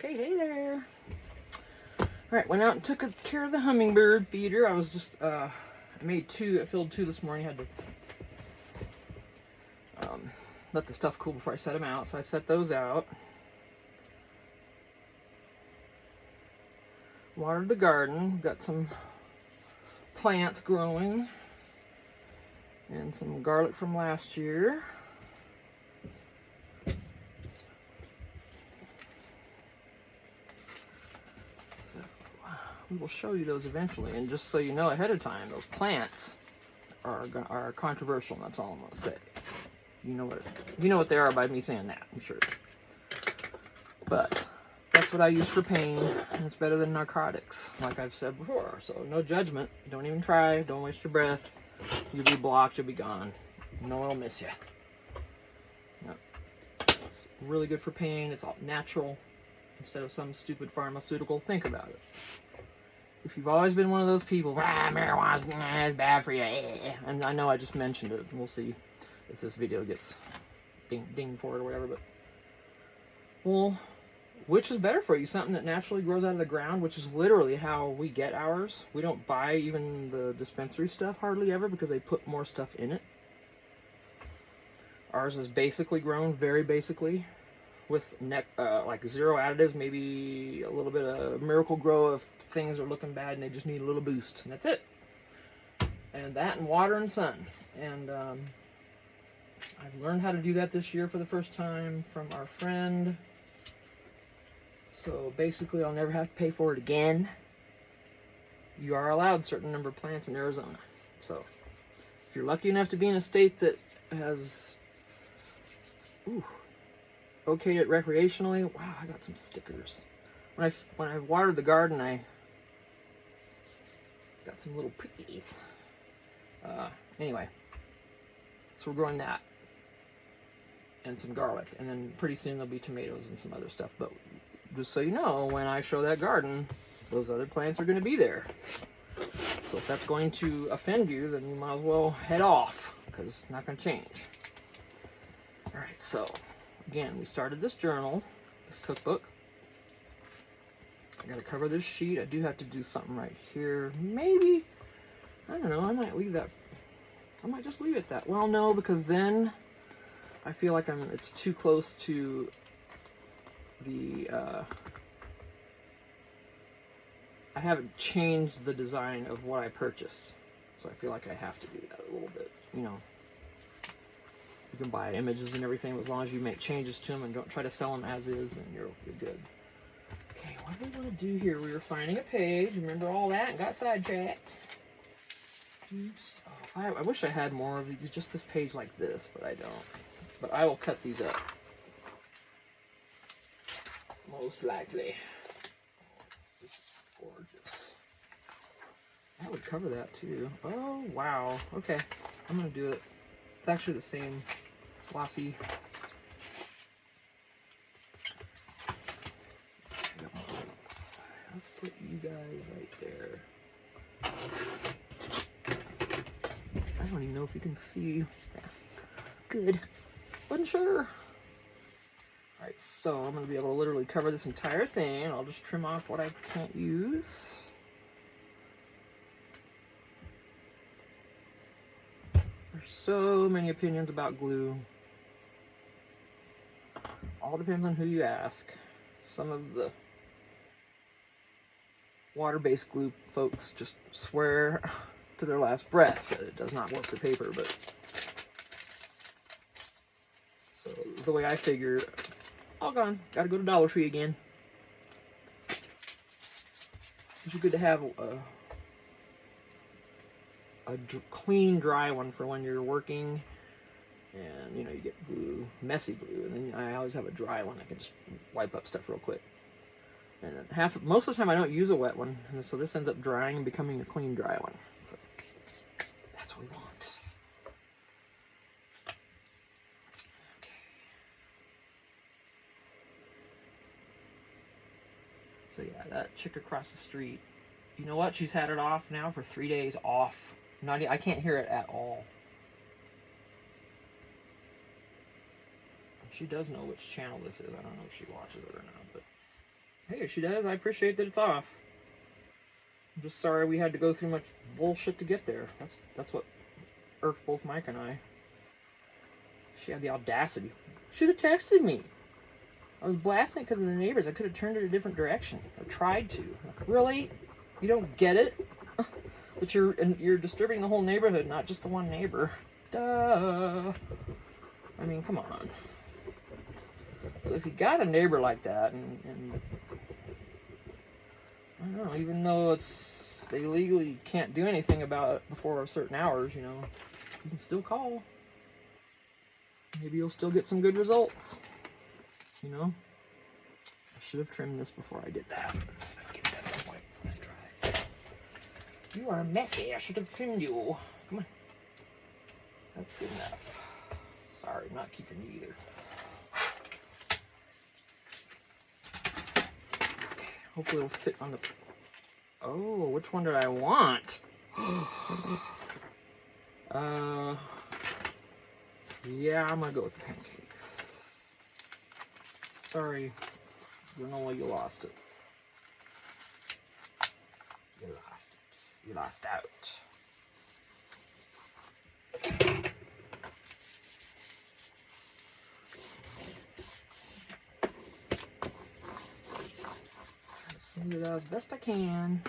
Okay, hey there. Alright, went out and took care of the hummingbird feeder. I was just, I made two, I filled two this morning. I had to let the stuff cool before I set them out, so I set those out. Watered the garden, got some plants growing, and some garlic from last year. We will show you those eventually, and just so you know ahead of time, those plants are controversial, and that's all I'm going to say. You know what they are by me saying that, I'm sure. But that's what I use for pain, and it's better than narcotics, like I've said before. So no judgment. Don't even try. Don't waste your breath. You'll be blocked. You'll be gone. No one will miss you. Yep. It's really good for pain. It's all natural instead of some stupid pharmaceutical. Think about it. If you've always been one of those people, marijuana is bad for you, and I know I just mentioned it, we'll see if this video gets dinged for it or whatever, but, well, which is better for you? Something that naturally grows out of the ground, which is literally how we get ours. We don't buy even the dispensary stuff hardly ever because they put more stuff in it. Ours is basically grown, very basically, with like zero additives, maybe a little bit of Miracle Grow if things are looking bad and they just need a little boost, and that's it. And that and water and sun. And I've learned how to do that this year for the first time from our friend. So basically I'll never have to pay for it again. You are allowed a certain number of plants in Arizona. So if you're lucky enough to be in a state that has okayed it recreationally, wow, I got some stickers. When I watered the garden, I got some little pretties. Anyway, so we're growing that and some garlic, and then pretty soon there'll be tomatoes and some other stuff. But just so you know, when I show that garden, those other plants are going to be there. So if that's going to offend you, then you might as well head off, because it's not going to change. Alright, so again, we started this journal, this cookbook. I gotta cover this sheet. I do have to do something right here. Maybe, I don't know, I might leave that. I might just leave it that. Well, no, because then I feel like it's too close to the, I haven't changed the design of what I purchased. So I feel like I have to do that a little bit, you know. You can buy images and everything, but as long as you make changes to them and don't try to sell them as is, then you're good. Okay, what do we want to do here? We were finding a page. Remember all that and got sidetracked. I wish I had more of just this page like this, but I don't. But I will cut these up. Most likely. This is gorgeous. That would cover that too. Oh, wow. Okay, I'm going to do it. It's actually the same glossy. Let's put you guys right there. I don't even know if you can see. Good. Wasn't sure. Alright, so I'm going to be able to literally cover this entire thing. I'll just trim off what I can't use. There's so many opinions about glue. All depends on who you ask. Some of the water-based glue folks just swear to their last breath that it does not work for paper, but so the way I figure, all gone. Gotta go to Dollar Tree again. It's good to have a clean, dry one for when you're working, and you know, you get glue, messy glue, and then I always have a dry one. I can just wipe up stuff real quick. And most of the time I don't use a wet one, and so this ends up drying and becoming a clean, dry one. So that's what we want. Okay. So yeah, that chick across the street, you know what? She's had it off now for 3 days off. I can't hear it at all. She does know which channel this is. I don't know if she watches it or not, but Hey, if she does, I appreciate that it's off. I'm just sorry we had to go through much bullshit to get there. That's what irked both Mike and I. She had the audacity. Should have texted me. I was blasting it because of the neighbors. I could have turned it a different direction. I tried to. Like, really? You don't get it? But you're disturbing the whole neighborhood, not just the one neighbor. Duh. I mean, come on. So if you got a neighbor like that, and I don't know, even though they legally can't do anything about it before certain hours, you know, you can still call. Maybe you'll still get some good results. You know? I should have trimmed this before I did that. So I get that white before that dries. You are messy. I should have trimmed you. Come on. That's good enough. Sorry, I'm not keeping you either. Okay, hopefully it'll fit on the... Oh, which one did I want? Yeah, I'm gonna go with the pancakes. Sorry, granola, you lost it. You lost it. You lost out. Smooth it out as best I can.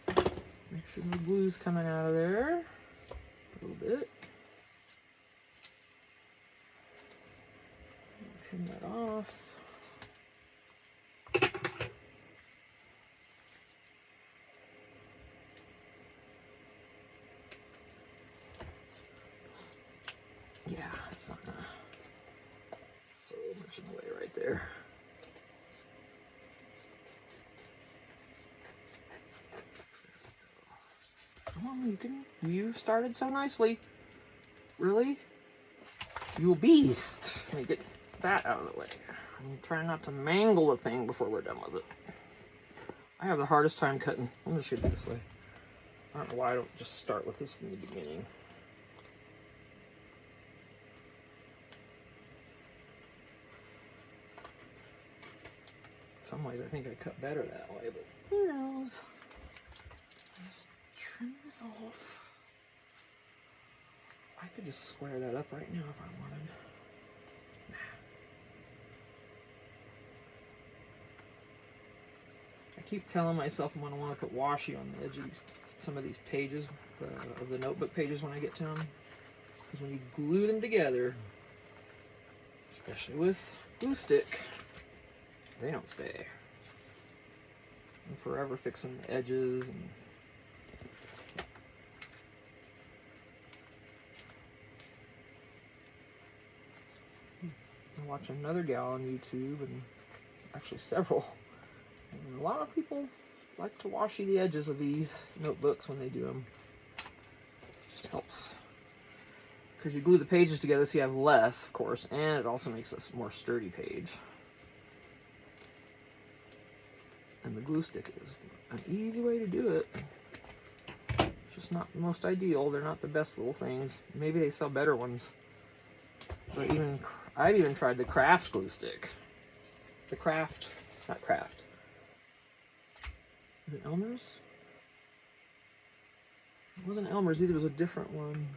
Make sure no glue's coming out of there. A little bit. Trim that off. Yeah, it's not gonna... So much in the way right there. Come on, you've started so nicely. Really? You beast. Let me get that out of the way. I'm trying not to mangle the thing before we're done with it. I have the hardest time cutting. I'm just gonna do it this way. I don't know why I don't just start with this from the beginning. In some ways, I think I cut better that way, but who knows? Just trim this off. I could just square that up right now if I wanted. Nah. I keep telling myself I'm going to want to put washi on the edge of some of these pages, of the notebook pages when I get to them. Because when you glue them together, especially with glue stick, they don't stay. I'm forever fixing the edges and I watch another gal on YouTube, and actually several. And a lot of people like to washi the edges of these notebooks when they do them. It just helps. Because you glue the pages together so you have less, of course, and it also makes a more sturdy page. And the glue stick is an easy way to do it. It's just not the most ideal. They're not the best little things. Maybe they sell better ones. But I've even tried the Craft glue stick. The Craft, not Craft. Is it Elmer's? It wasn't Elmer's either, it was a different one.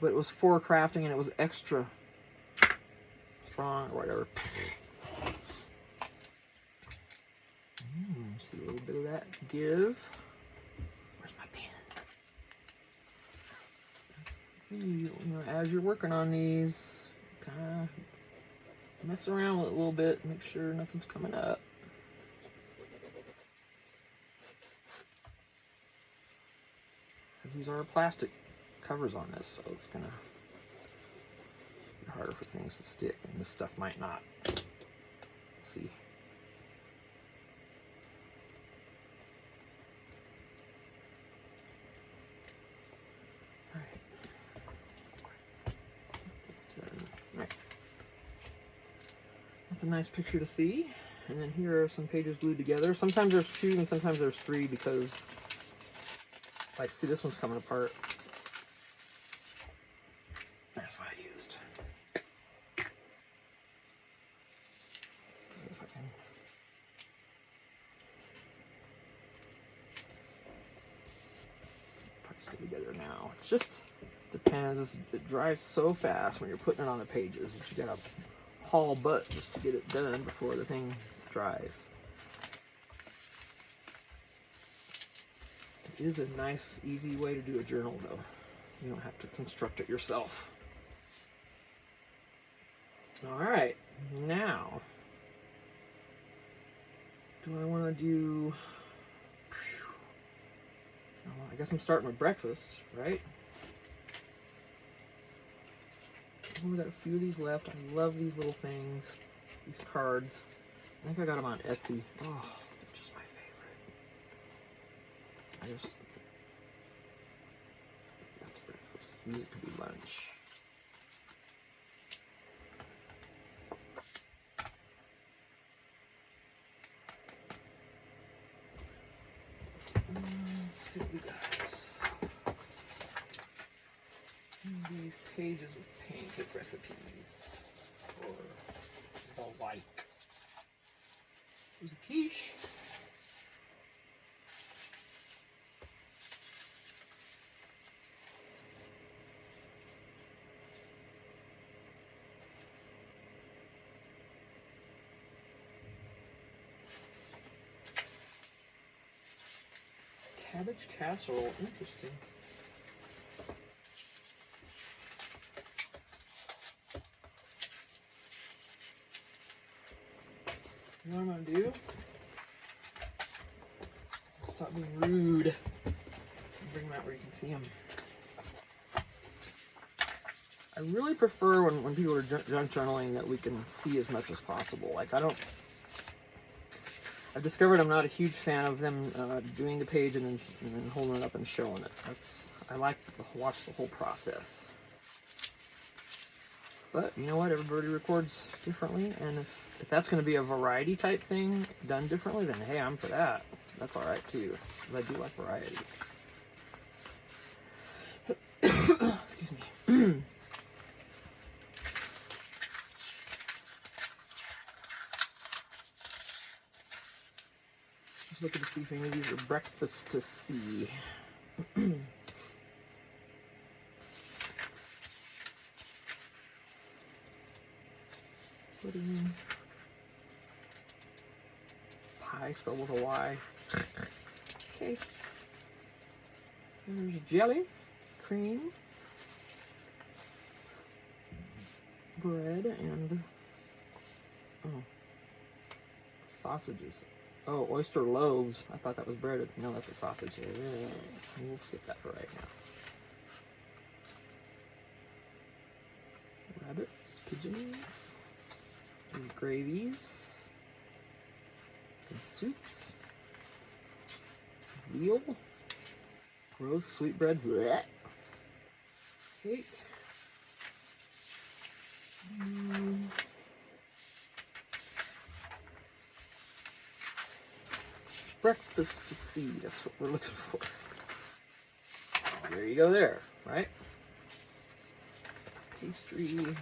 But it was for crafting and it was extra strong or whatever. See a little bit of that give. Where's my pen? You know, as you're working on these, kind of mess around with it a little bit, make sure nothing's coming up. Because these are plastic covers on this, so it's gonna be harder for things to stick, and this stuff might not. We'll see. That's a nice picture to see. And then here are some pages glued together. Sometimes there's 2 and sometimes there's 3 because, like, see, this one's coming apart. That's what I used. get together now. It's just depends. It dries so fast when you're putting it on the pages that you gotta haul butt just to get it done before the thing dries. It is a nice, easy way to do a journal, though. You don't have to construct it yourself. All right, now, do I want to do? I guess I'm starting with breakfast, right? Oh, we got a few of these left. I love these little things, these cards. I think I got them on Etsy. Oh, they're just my favorite. That's breakfast. These could be lunch. Let's see what we got. These pages with pancake recipes for the like. There's a quiche. Cabbage casserole, interesting. You know what I'm gonna do? Stop being rude. Bring them out where you can see them. I really prefer when people are junk journaling that we can see as much as possible. Like I've discovered I'm not a huge fan of them doing the page and then holding it up and showing it. I like to watch the whole process. But you know what? Everybody records differently, and if that's going to be a variety type thing done differently, then hey, I'm for that. That's all right too, because I do like variety. Excuse me. Just looking to see if any of these are breakfast to see. Pudding. Pie spelled with a Y. Okay. There's jelly, cream, bread, and sausages. Oh, oyster loaves. I thought that was bread. No, that's a sausage. Yeah. We'll skip that for right now. Rabbits, pigeons, and gravies, and soups, veal, roast sweetbreads, bleh. Cake, breakfast to see. That's what we're looking for. There you go there, right? Pastry.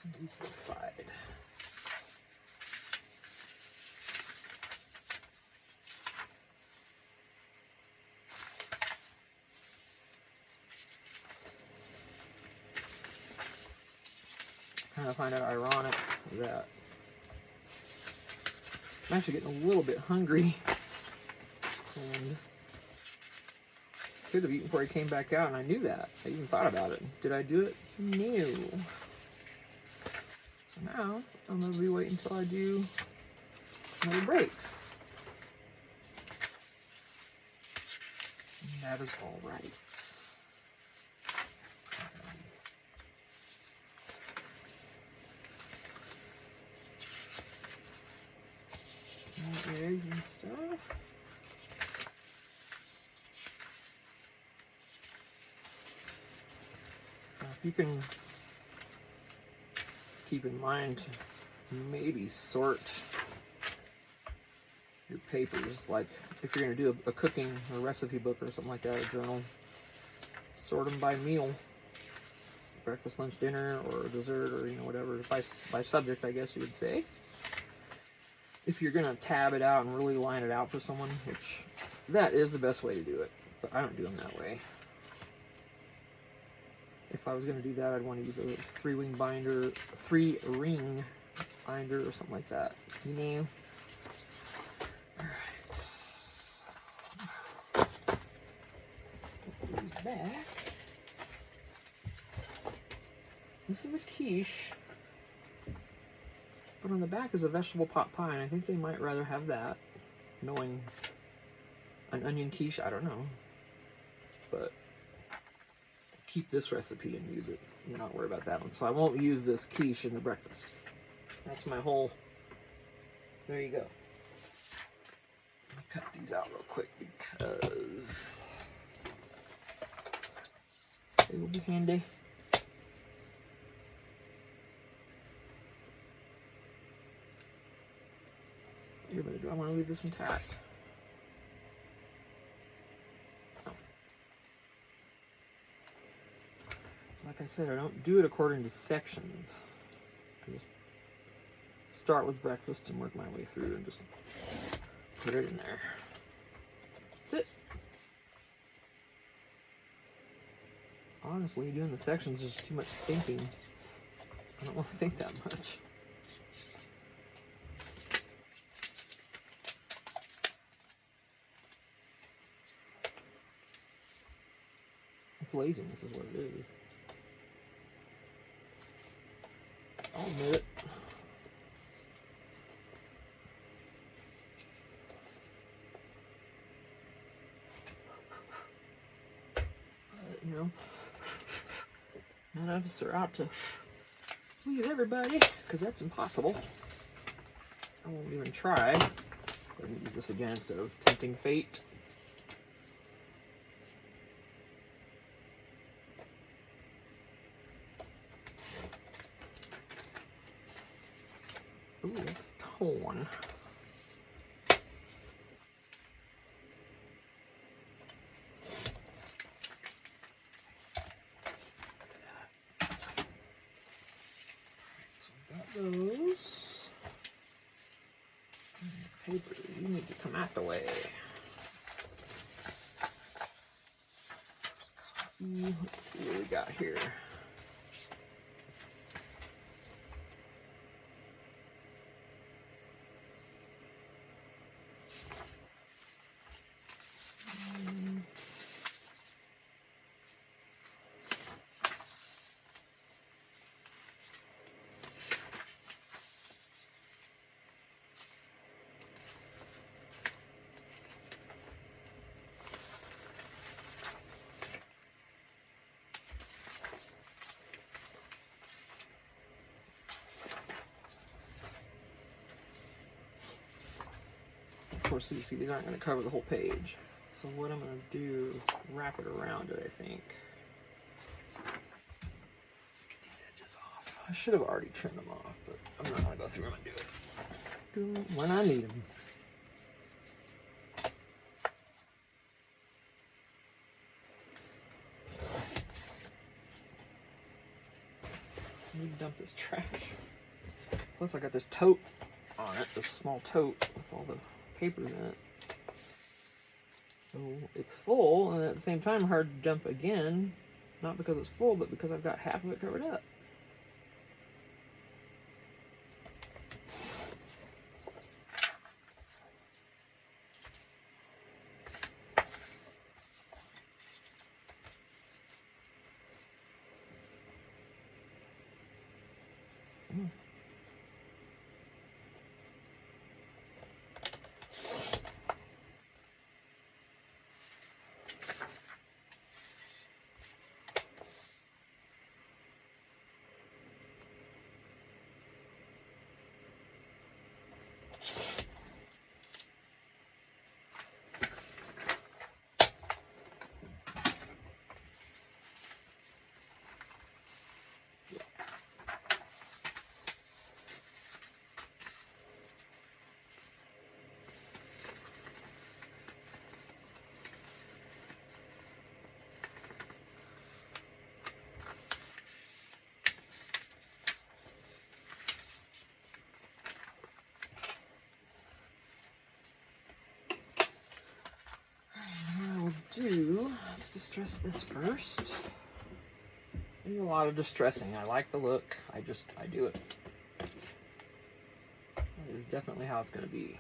Some of these to the side. Kind of find it ironic that I'm actually getting a little bit hungry, and could have eaten before he came back out, and I knew that. I even thought about it. Did I do it? No. So now I'm gonna be waiting until I do another break. And that is all right. More eggs and stuff. Now, if you can keep in mind to maybe sort your papers, like if you're going to do a cooking or recipe book or something like that, a journal, sort them by meal. breakfast, lunch, dinner, or dessert, or whatever, by subject, I guess you would say. If you're gonna tab it out and really line it out for someone, which that is the best way to do it, but I don't do them that way. If I was gonna do that, I'd want to use a three-ring binder or something like that. All right. Put these back. This is a quiche, but on the back is a vegetable pot pie, and I think they might rather have that. Knowing an onion quiche, I don't know, but keep this recipe and use it. Not worry about that one. So I won't use this quiche in the breakfast. That's my whole. There you go. Let me cut these out real quick because they will be handy. Do I want to leave this intact? No. Like I said, I don't do it according to sections. I just start with breakfast and work my way through and just put it in there. That's it. Honestly, doing the sections is too much thinking. I don't want to think that much. Laziness is what it is. I'll admit it. None of us are out to please everybody, because that's impossible. I won't even try. I'm going to use this again instead of tempting fate. Ooh, that's torn. So we got those. Paper, you need to come out the way. Coffee. Let's see what we got here. Of course, you see these aren't going to cover the whole page. So what I'm going to do is wrap it around it, I think. Let's get these edges off. I should have already trimmed them off, but I'm not going to go through them and do it when I need them. I need to dump this trash. Plus I got this tote on it, this small tote with all the papers in it. So it's full, and at the same time hard to dump again. Not because it's full, but because I've got half of it covered up. let's distress this first. I do a lot of distressing. I like the look. I do it. That is definitely how it's going to be.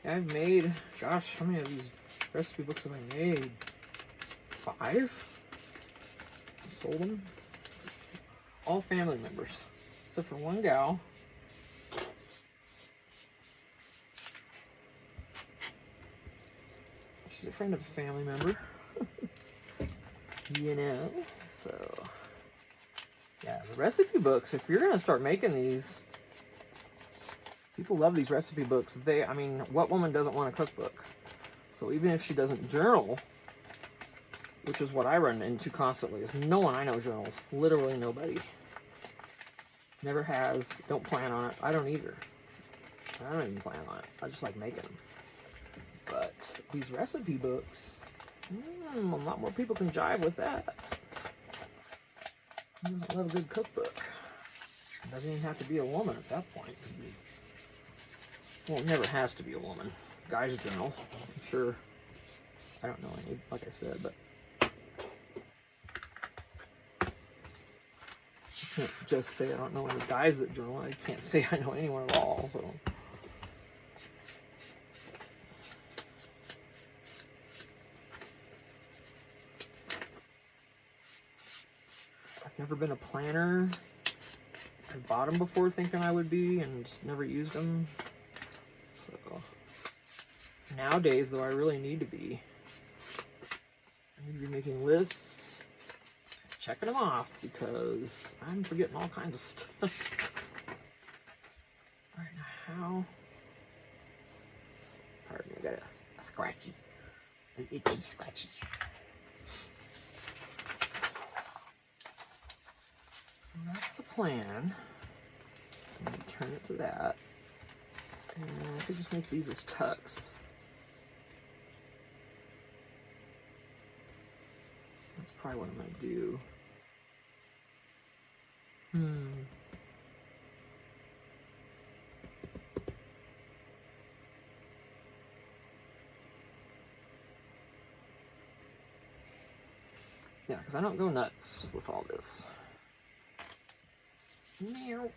I've made, gosh, how many of these recipe books have I made? 5? I sold them. All family members, except for one gal. She's a friend of a family member. You know, so yeah, the recipe books, if you're gonna start making these, people love these recipe books. I mean, what woman doesn't want a cookbook? So even if she doesn't journal, which is what I run into constantly, is no one I know journals. Literally nobody. Never has. Don't plan on it. I don't either. I don't even plan on it. I just like making them. But these recipe books, a lot more people can jive with that. I love a good cookbook. It doesn't even have to be a woman at that point. Well, it never has to be a woman. Guys journal, I'm sure. I don't know any, like I said, but I can't just say I don't know any guys that journal. I can't say I know anyone at all. So. I've never been a planner. I bought them before thinking I would be and just never used them. So nowadays, though, I really need to be. I need to be making lists, checking them off, because I'm forgetting all kinds of stuff. Alright, now how? Pardon me, I got a scratchy, an itchy scratchy. So that's the plan. I'm going to turn it to that. And I could just make these as tucks. That's probably what I'm going to do. Yeah, because I don't go nuts with all this. Meow.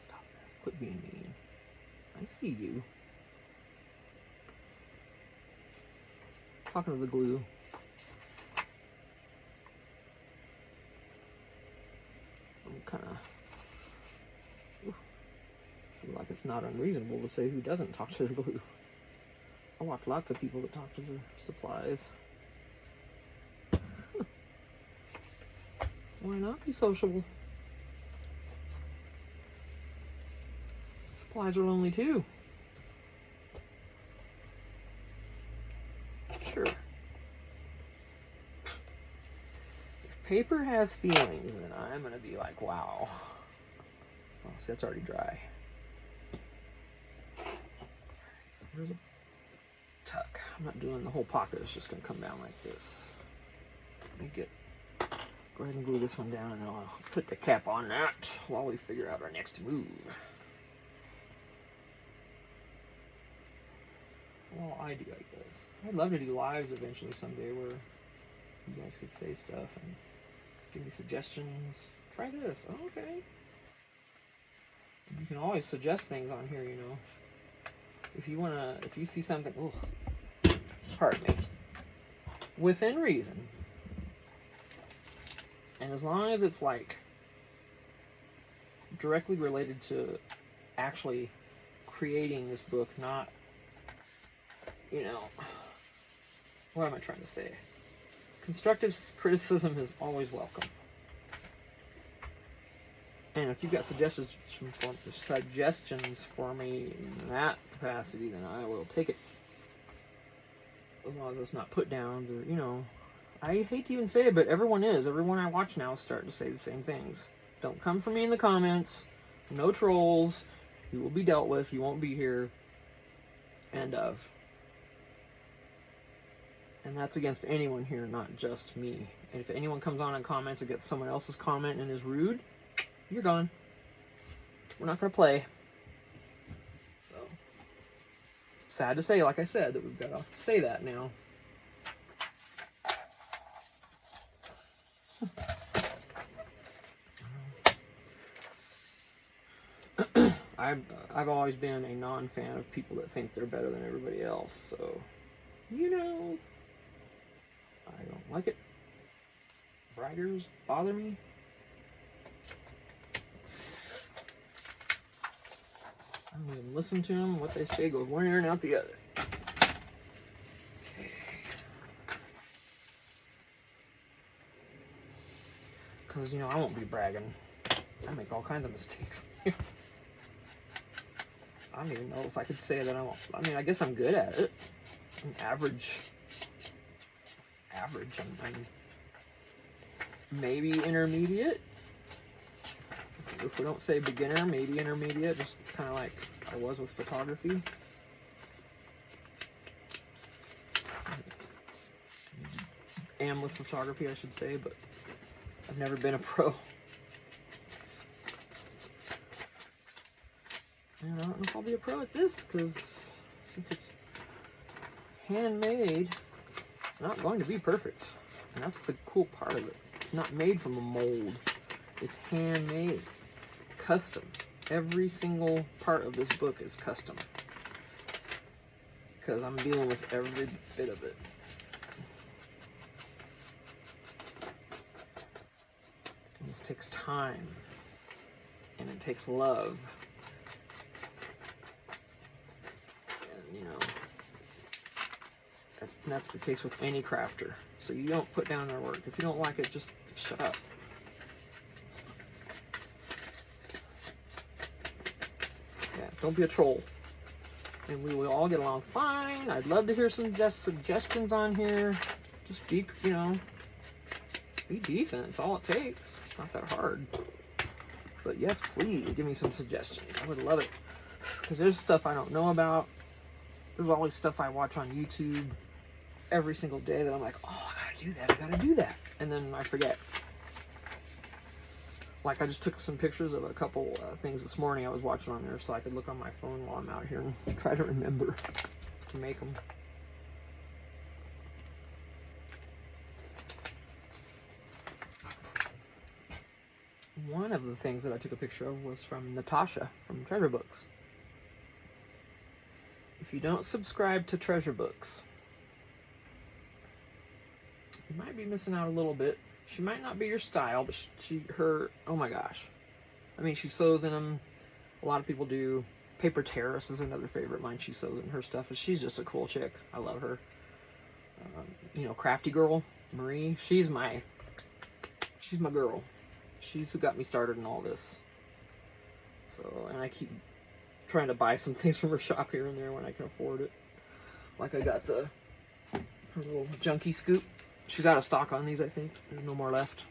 Stop that. Quit being mean. I see you. Talking to the glue. I'm kind of feel like it's not unreasonable to say who doesn't talk to the glue. I watch lots of people that talk to their supplies. Why not be sociable? Supplies are lonely too. Sure. If paper has feelings, then I'm gonna be like, wow. Oh, see, that's already dry. So there's a tuck. I'm not doing the whole pocket, it's just gonna come down like this. Let me go ahead and glue this one down, and then I'll put the cap on that while we figure out our next move. Well, I do, I guess. I'd love to do lives eventually someday where you guys could say stuff and give me suggestions. Try this. Oh, okay. You can always suggest things on here, you know. If you see something, pardon me, within reason, and as long as it's like directly related to actually creating this book, not, you know, what am I trying to say? Constructive criticism is always welcome. And if you've got suggestions for me in that capacity, then I will take it. As long as it's not put downs or, you know, I hate to even say it, but everyone is. Everyone I watch now is starting to say the same things. Don't come for me in the comments. No trolls. You will be dealt with. You won't be here. End of. And that's against anyone here, not just me. And if anyone comes on and comments against someone else's comment and is rude, you're gone. We're not going to play. So, sad to say, like I said, that we've got to say that now. I've always been a non-fan of people that think they're better than everybody else, so, you know, I don't like it. Braggers bother me. I don't even listen to them. What they say goes one ear and out the other. Okay. Because, you know, I won't be bragging. I make all kinds of mistakes. I don't even know if I could say that I mean, I guess I'm good at it. I'm average. I'm maybe intermediate. If we don't say beginner, maybe intermediate, just kind of like I was with photography. Am with photography, I should say, but I've never been a pro. And I don't know if I'll be a pro at this, because since it's handmade, it's not going to be perfect. And that's the cool part of it. It's not made from a mold. It's handmade. Custom. Every single part of this book is custom. Because I'm dealing with every bit of it. And this takes time. And it takes love. You know, and that's the case with any crafter. So you don't put down their work. If you don't like it, just shut up. Yeah, don't be a troll. And we will all get along fine. I'd love to hear some suggestions on here. Just be, you know, be decent. It's all it takes. It's not that hard. But yes, please give me some suggestions. I would love it. Because there's stuff I don't know about. There's always stuff I watch on YouTube every single day that I'm like, oh, I gotta do that. And then I forget. Like, I just took some pictures of a couple things this morning I was watching on there so I could look on my phone while I'm out here and try to remember to make them. One of the things that I took a picture of was from Natasha from Treasure Books. If you don't subscribe to Treasure Books, you might be missing out a little bit. She might not be your style, but oh my gosh. I mean, she sews in them. A lot of people do. Paper Terrace is another favorite of mine. She sews in her stuff, and she's just a cool chick. I love her. You know, Crafty Girl, Marie, she's my girl. She's who got me started in all this. So, and I keep trying to buy some things from her shop here and there when I can afford it. Like I got her little junkie scoop. She's out of stock on these, I think. There's no more left.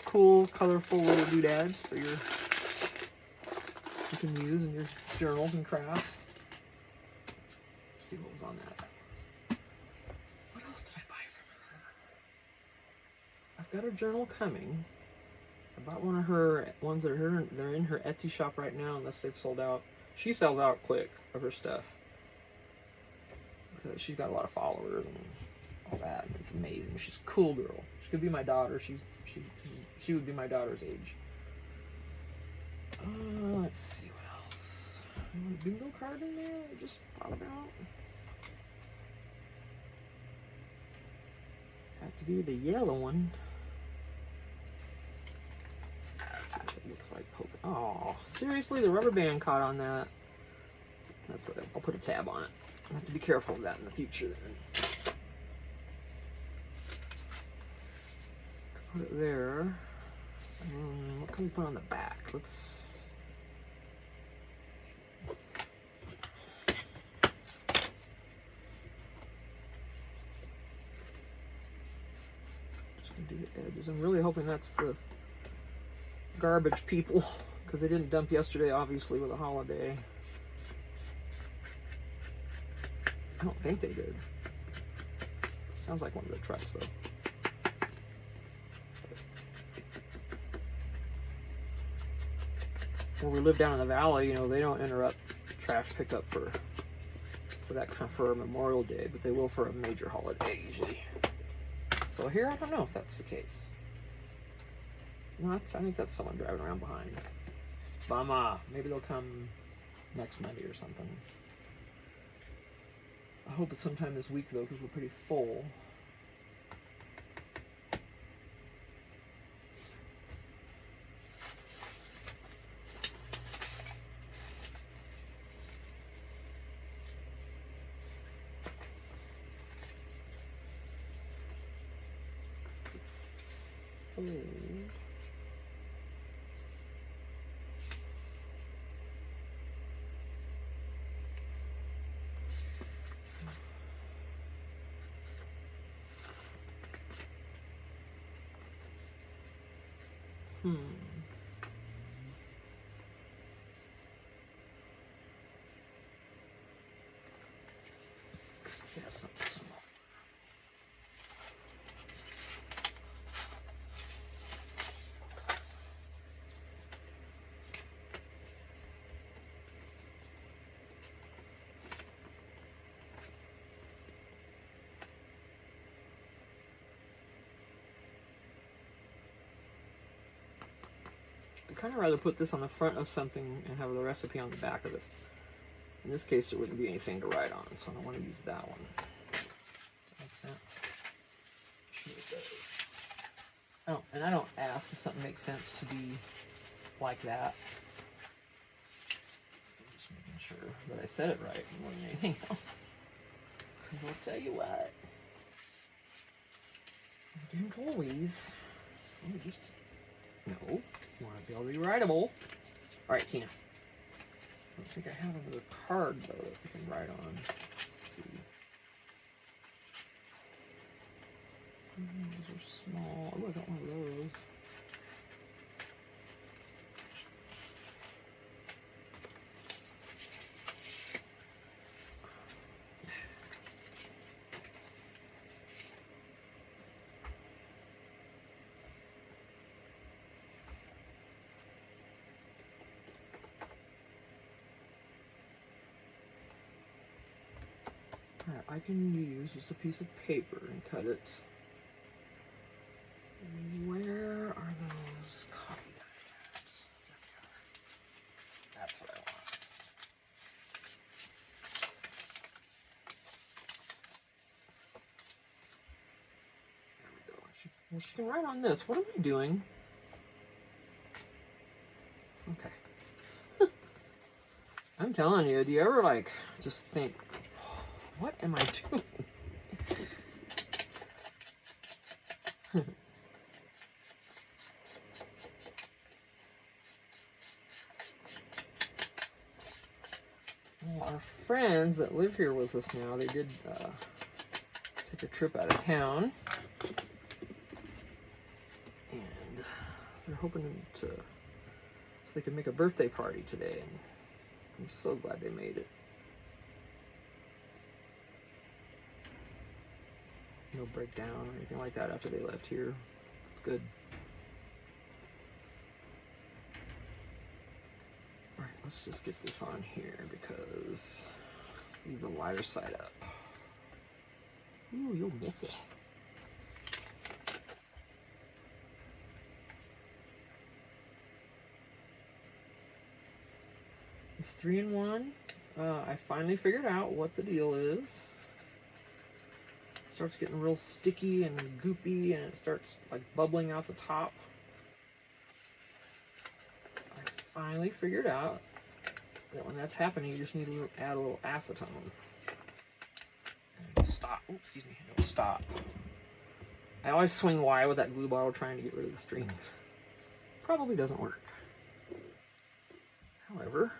Cool, colorful little doodads for you can use in your journals and crafts. Let's see what was on that. What else did I buy from her? I've got her journal coming. I bought one of her ones that they're in her Etsy shop right now, unless they've sold out. She sells out quick of her stuff. Because she's got a lot of followers and all that. And it's amazing. She's a cool girl. She could be my daughter. She would be my daughter's age. Let's see what else. A bingo card in there I just thought about. Have to be the yellow one. It looks like poke. Oh, seriously, the rubber band caught on that. That's okay. I'll put a tab on it. I have to be careful of that in the future then. Put it there. What can we put on the back? Let's... Just gonna do the edges. I'm really hoping that's the garbage people, because they didn't dump yesterday, obviously, with a holiday. I don't think they did. Sounds like one of the trucks, though. When we live down in the valley, you know, they don't interrupt trash pickup for that kind for Memorial Day, but they will for a major holiday usually. So here, I don't know if that's the case. No, I think that's someone driving around behind. Bummer. Maybe they'll come next Monday or something. I hope it's sometime this week though, because we're pretty full. Yeah, something small. I'd kind of rather put this on the front of something and have the recipe on the back of it. In this case, there wouldn't be anything to write on, so I don't want to use that one. Does that make sense? Sure it does. Oh, and I don't ask if something makes sense to be like that. I'm just making sure that I said it right more than anything else. Because I'll tell you what. I don't always. No. You want to be able to be writable. Alright, Tina. I don't think I have another card, though, that we can write on. Let's see. Those are small. Oh, I got one of those. Alright, I can use just a piece of paper and cut it. Where are those coffee items? That's what I want. There we go. Well, she can write on this. What am I doing? Okay. I'm telling you, do you ever, like, just think, what am I doing? Well, our friends that live here with us now, they did take a trip out of town. And they're hoping to, so they could make a birthday party today. And I'm so glad they made it. No breakdown or anything like that after they left here. It's good. Alright, let's just get this on here because let's leave the lighter side up. Ooh, you'll miss it. It's 3-in-1. I finally figured out what the deal is. Starts getting real sticky and goopy, and it starts like bubbling out the top. I finally figured out that when that's happening, you just need to add a little acetone. And stop. Oops, excuse me. It'll stop. I always swing wide with that glue bottle trying to get rid of the strings. probably doesn't work. However,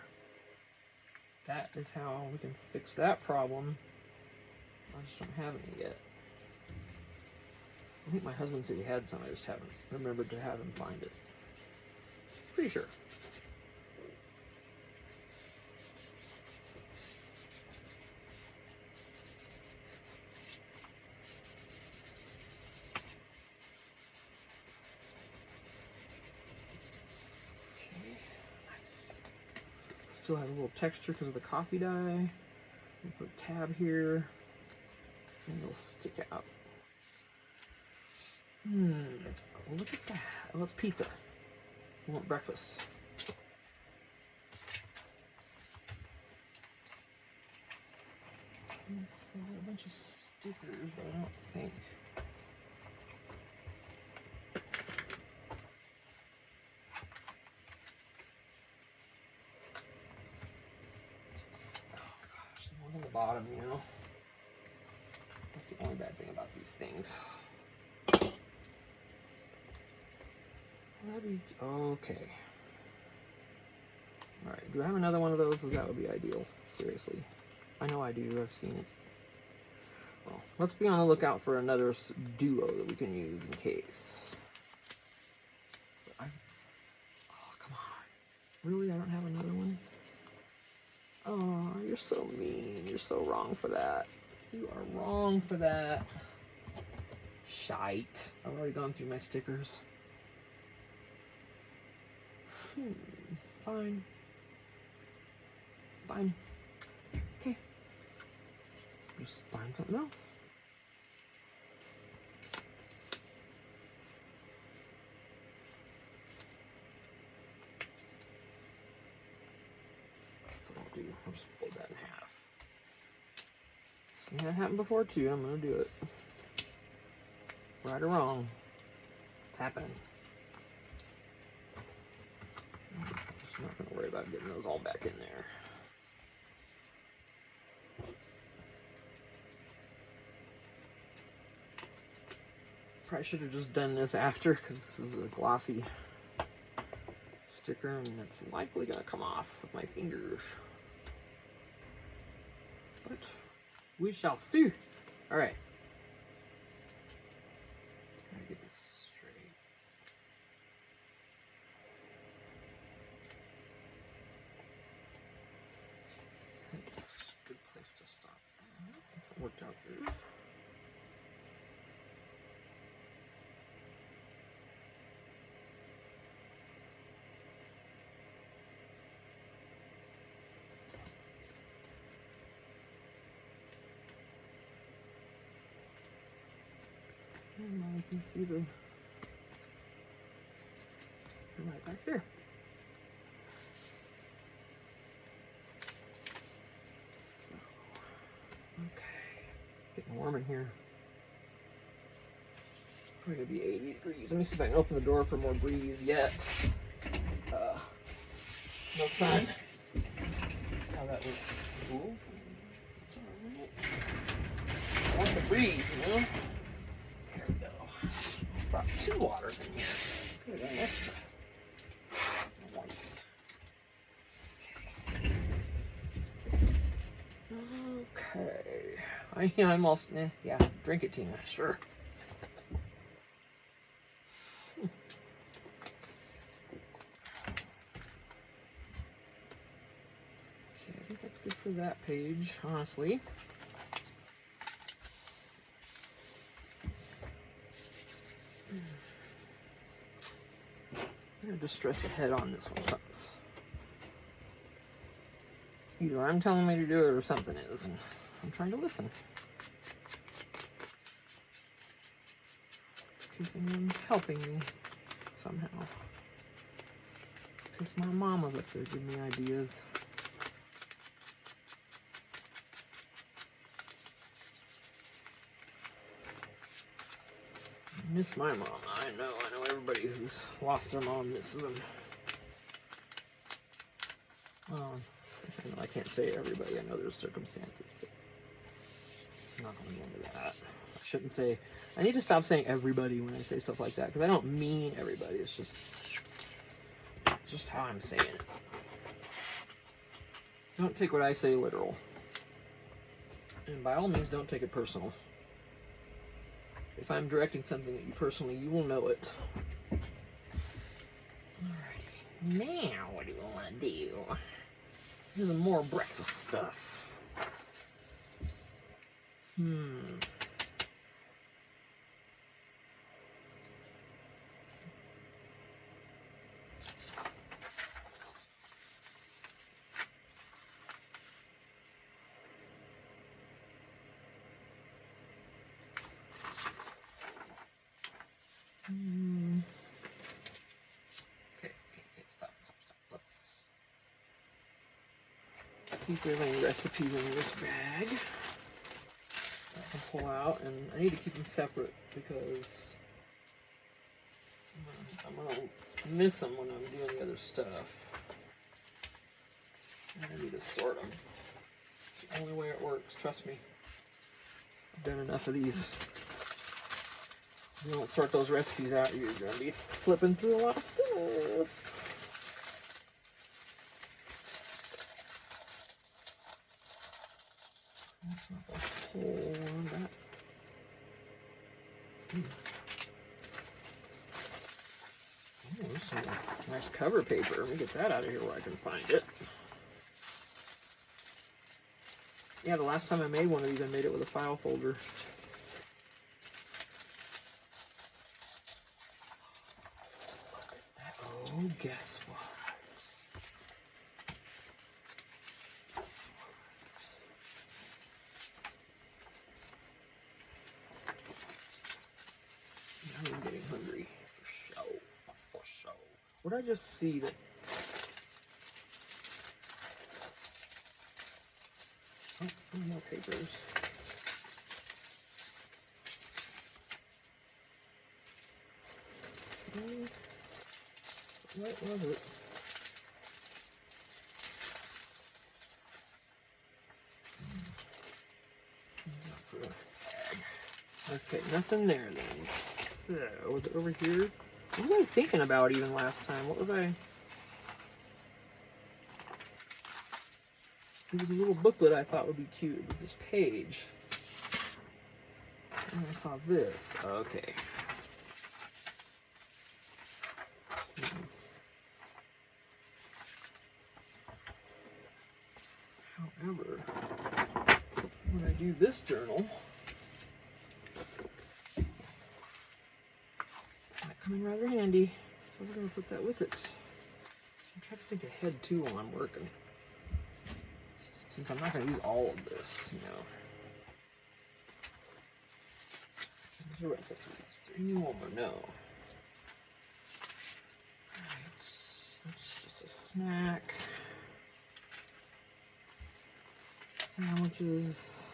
that is how we can fix that problem. I just don't have any yet. I think my husband said he had some, I just haven't remembered to have him find it. Pretty sure. Still has a little texture because of the coffee dye. We'll put a tab here, and it'll stick out. Look at that. Oh, it's pizza. We want breakfast. There's a bunch of stickers, but I don't think. On the bottom, you know. That's the only bad thing about these things. That'd be okay. Alright, do I have another one of those? Because that would be ideal. Seriously. I know I do, I've seen it. Well, let's be on the lookout for another duo that we can use in case. Oh, come on. Really? I don't have another one? Oh, you're so mean. You're so wrong for that. You are wrong for that. Shite. I've already gone through my stickers. Fine. Fine. Okay. Just find something else. I'll just fold that in half. Seen that happen before too. I'm gonna do it. Right or wrong, it's happening. I'm just not gonna worry about getting those all back in there. Probably should have just done this after, because this is a glossy sticker and it's likely gonna come off with my fingers. But we shall see. All right. Try to get this straight. That's a good place to stop. That worked out good. And now you can see the right back there. So, okay, getting warm in here. Probably gonna be 80 degrees. Let me see if I can open the door for more breeze yet. No sun. That's how that looks. Cool. It's alright. I want the breeze, you know? Here we go. Brought 2 waters in here. Could have done extra. Nice. Okay. I'm all, yeah, drink it, Tina, sure. Okay, I think that's good for that page, honestly. I'm going to stress ahead on this one. Either I'm telling me to do it or something is, and I'm trying to listen. Because anyone's helping me somehow. Because my mom was up there giving me ideas. I miss my mom. I know everybody who's lost their mom misses them. I know I can't say everybody. I know there's circumstances, but I'm not going to go into that. I shouldn't say. I need to stop saying everybody when I say stuff like that, because I don't mean everybody. It's just just how I'm saying it. Don't take what I say literal. And by all means, don't take it personal. If I'm directing something at you personally, you will know it. Alrighty. Now, what do we want to do? Here's some more breakfast stuff. Okay, stop. Let's see if there's any recipes in this bag I can pull out, and I need to keep them separate because I'm gonna miss them when I'm doing the other stuff. And I need to sort them. It's the only way it works, trust me. I've done enough of these. If you don't sort those recipes out, you're going to be flipping through a lot of stuff. That's not the whole on that. Oh, there's some nice cover paper. Let me get that out of here where I can find it. Yeah, the last time I made one of these, I made it with a file folder. Oh, guess what? Now I'm getting hungry. For show. What did I just see that... Oh, more papers. What was it? Okay, nothing there then. So, was it over here? What was I thinking about even last time? What was I... It was a little booklet I thought would be cute with this page. And I saw this. Okay. However, when I do this journal, it might come in rather handy. So we're going to put that with it. I'm trying to think ahead too while I'm working. Since I'm not going to use all of this, you know. Is there any more? No. Alright, that's just a snack. Sandwiches.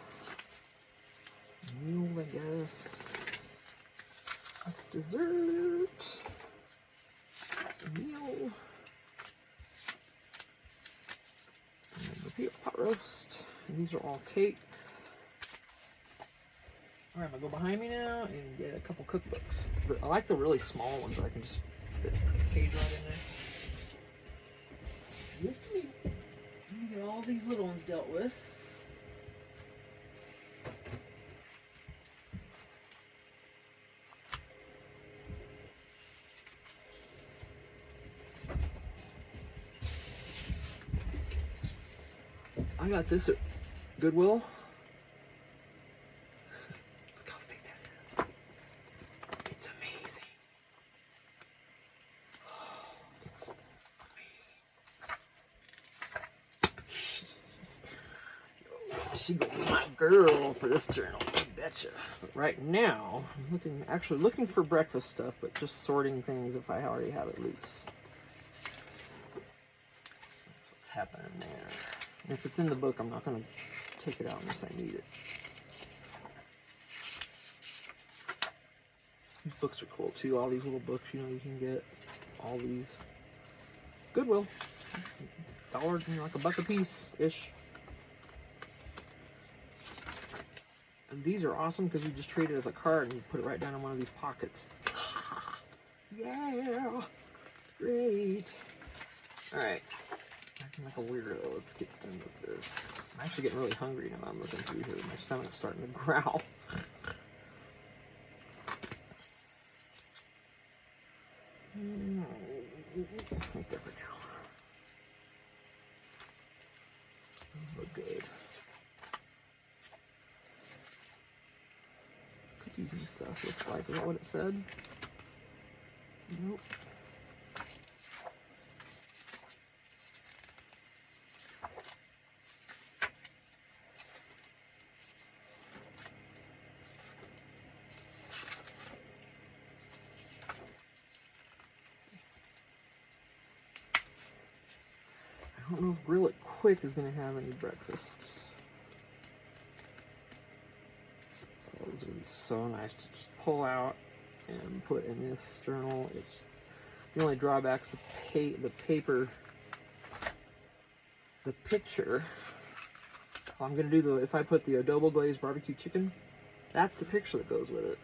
Meal, I guess. That's dessert. That's a meal. Pot roast. And these are all cakes. Alright, I'm gonna go behind me now and get a couple cookbooks. I like the really small ones where I can just fit a page right in there. This to me. Let me get all these little ones dealt with. I got this at Goodwill. Look how thick that is. It's amazing. Oh, it's amazing. She gonna be my girl for this journal. You betcha. But right now, I'm actually looking for breakfast stuff, but just sorting things if I already have it loose. That's what's happening there. And if it's in the book, I'm not going to take it out unless I need it. These books are cool too. All these little books, you know, you can get all these. Goodwill. $1, you know, like $1 a piece-ish. And these are awesome because you just treat it as a card and you put it right down in one of these pockets. Yeah, it's great. Alright. Acting like a weirdo. Let's get done with this. I'm actually getting really hungry now. I'm looking through here. My stomach's starting to growl. Right there for now. Those look good. Cookies and stuff looks like. Is that what it said? Nope. I don't know if Grill It Quick is going to have any breakfasts. Oh, these are going to be so nice to just pull out and put in this journal. It's the only drawback's the paper, the picture. I'm going to do if I put the adobo glazed barbecue chicken, that's the picture that goes with it.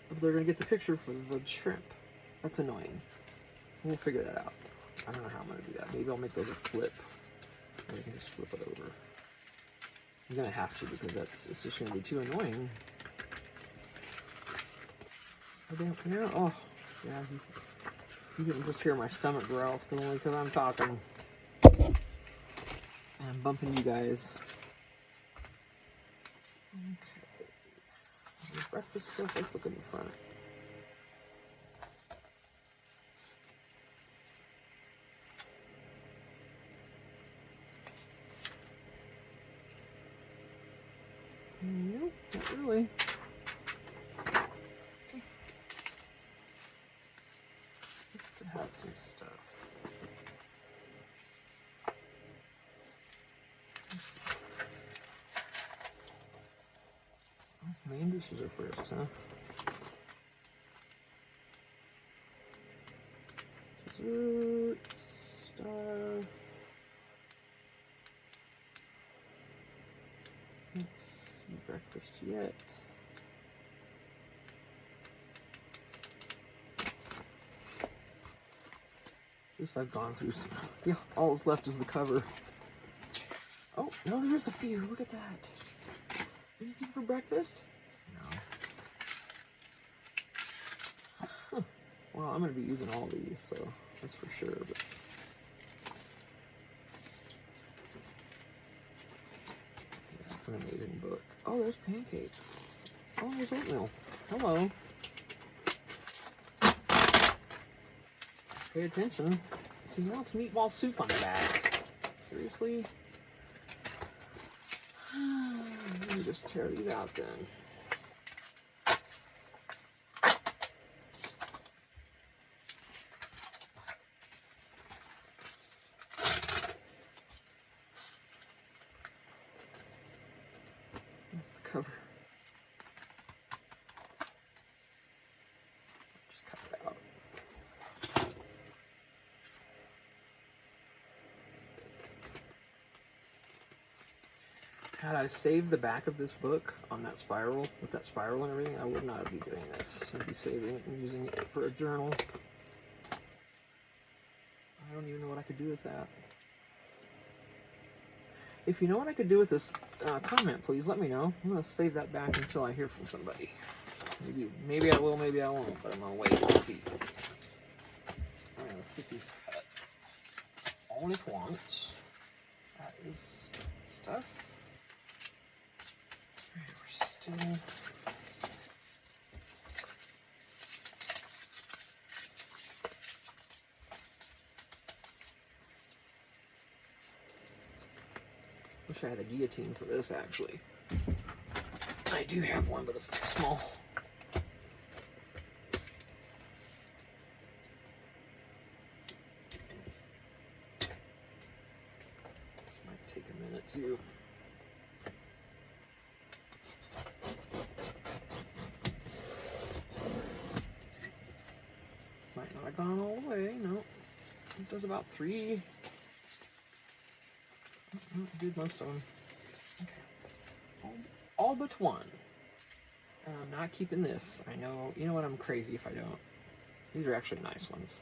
But they're going to get the picture for the shrimp. That's annoying. We'll figure that out. I don't know how I'm going to do that. Maybe I'll make those a flip. Or I can just flip it over. I'm going to have to because it's just going to be too annoying. Oh, damn, yeah, oh, yeah, you can just hear my stomach growls only because I'm talking. And I'm bumping you guys. Okay. There's breakfast stuff. Let's look in the front. Nope, not really. Okay. This could have some stuff. Let's see. Oh, main dishes are first, huh? Dessert stuff. Let's see breakfast yet. This I've gone through some. Yeah, all that's left is the cover. Oh, no, there's a few. Look at that. Anything for breakfast? No. Huh. Well, I'm going to be using all these, so that's for sure. But yeah, it's an amazing book. Oh, there's pancakes. Oh, there's oatmeal. Hello. Pay attention. See, now it's meatball soup on the back. Seriously? Let me just tear these out then. That's the cover. Just cut it out. Had I saved the back of this book on that spiral, with that spiral and everything, I would not be doing this. I'd be saving it and using it for a journal. I don't even know what I could do with that. If you know what I could do with this, comment please, let me know. I'm going to save that back until I hear from somebody. Maybe I will, maybe I won't, but I'm going to wait and see. Alright, let's get these cut. All at once. That is stuff. We're still... Wish I had a guillotine for this, actually. I do have one, but it's too small. This might take a minute, too. Might not have gone all the way, no. It does about 3. I did most of them. Okay. All but one. I'm not keeping this. I know, you know what, I'm crazy if I don't. These are actually nice ones.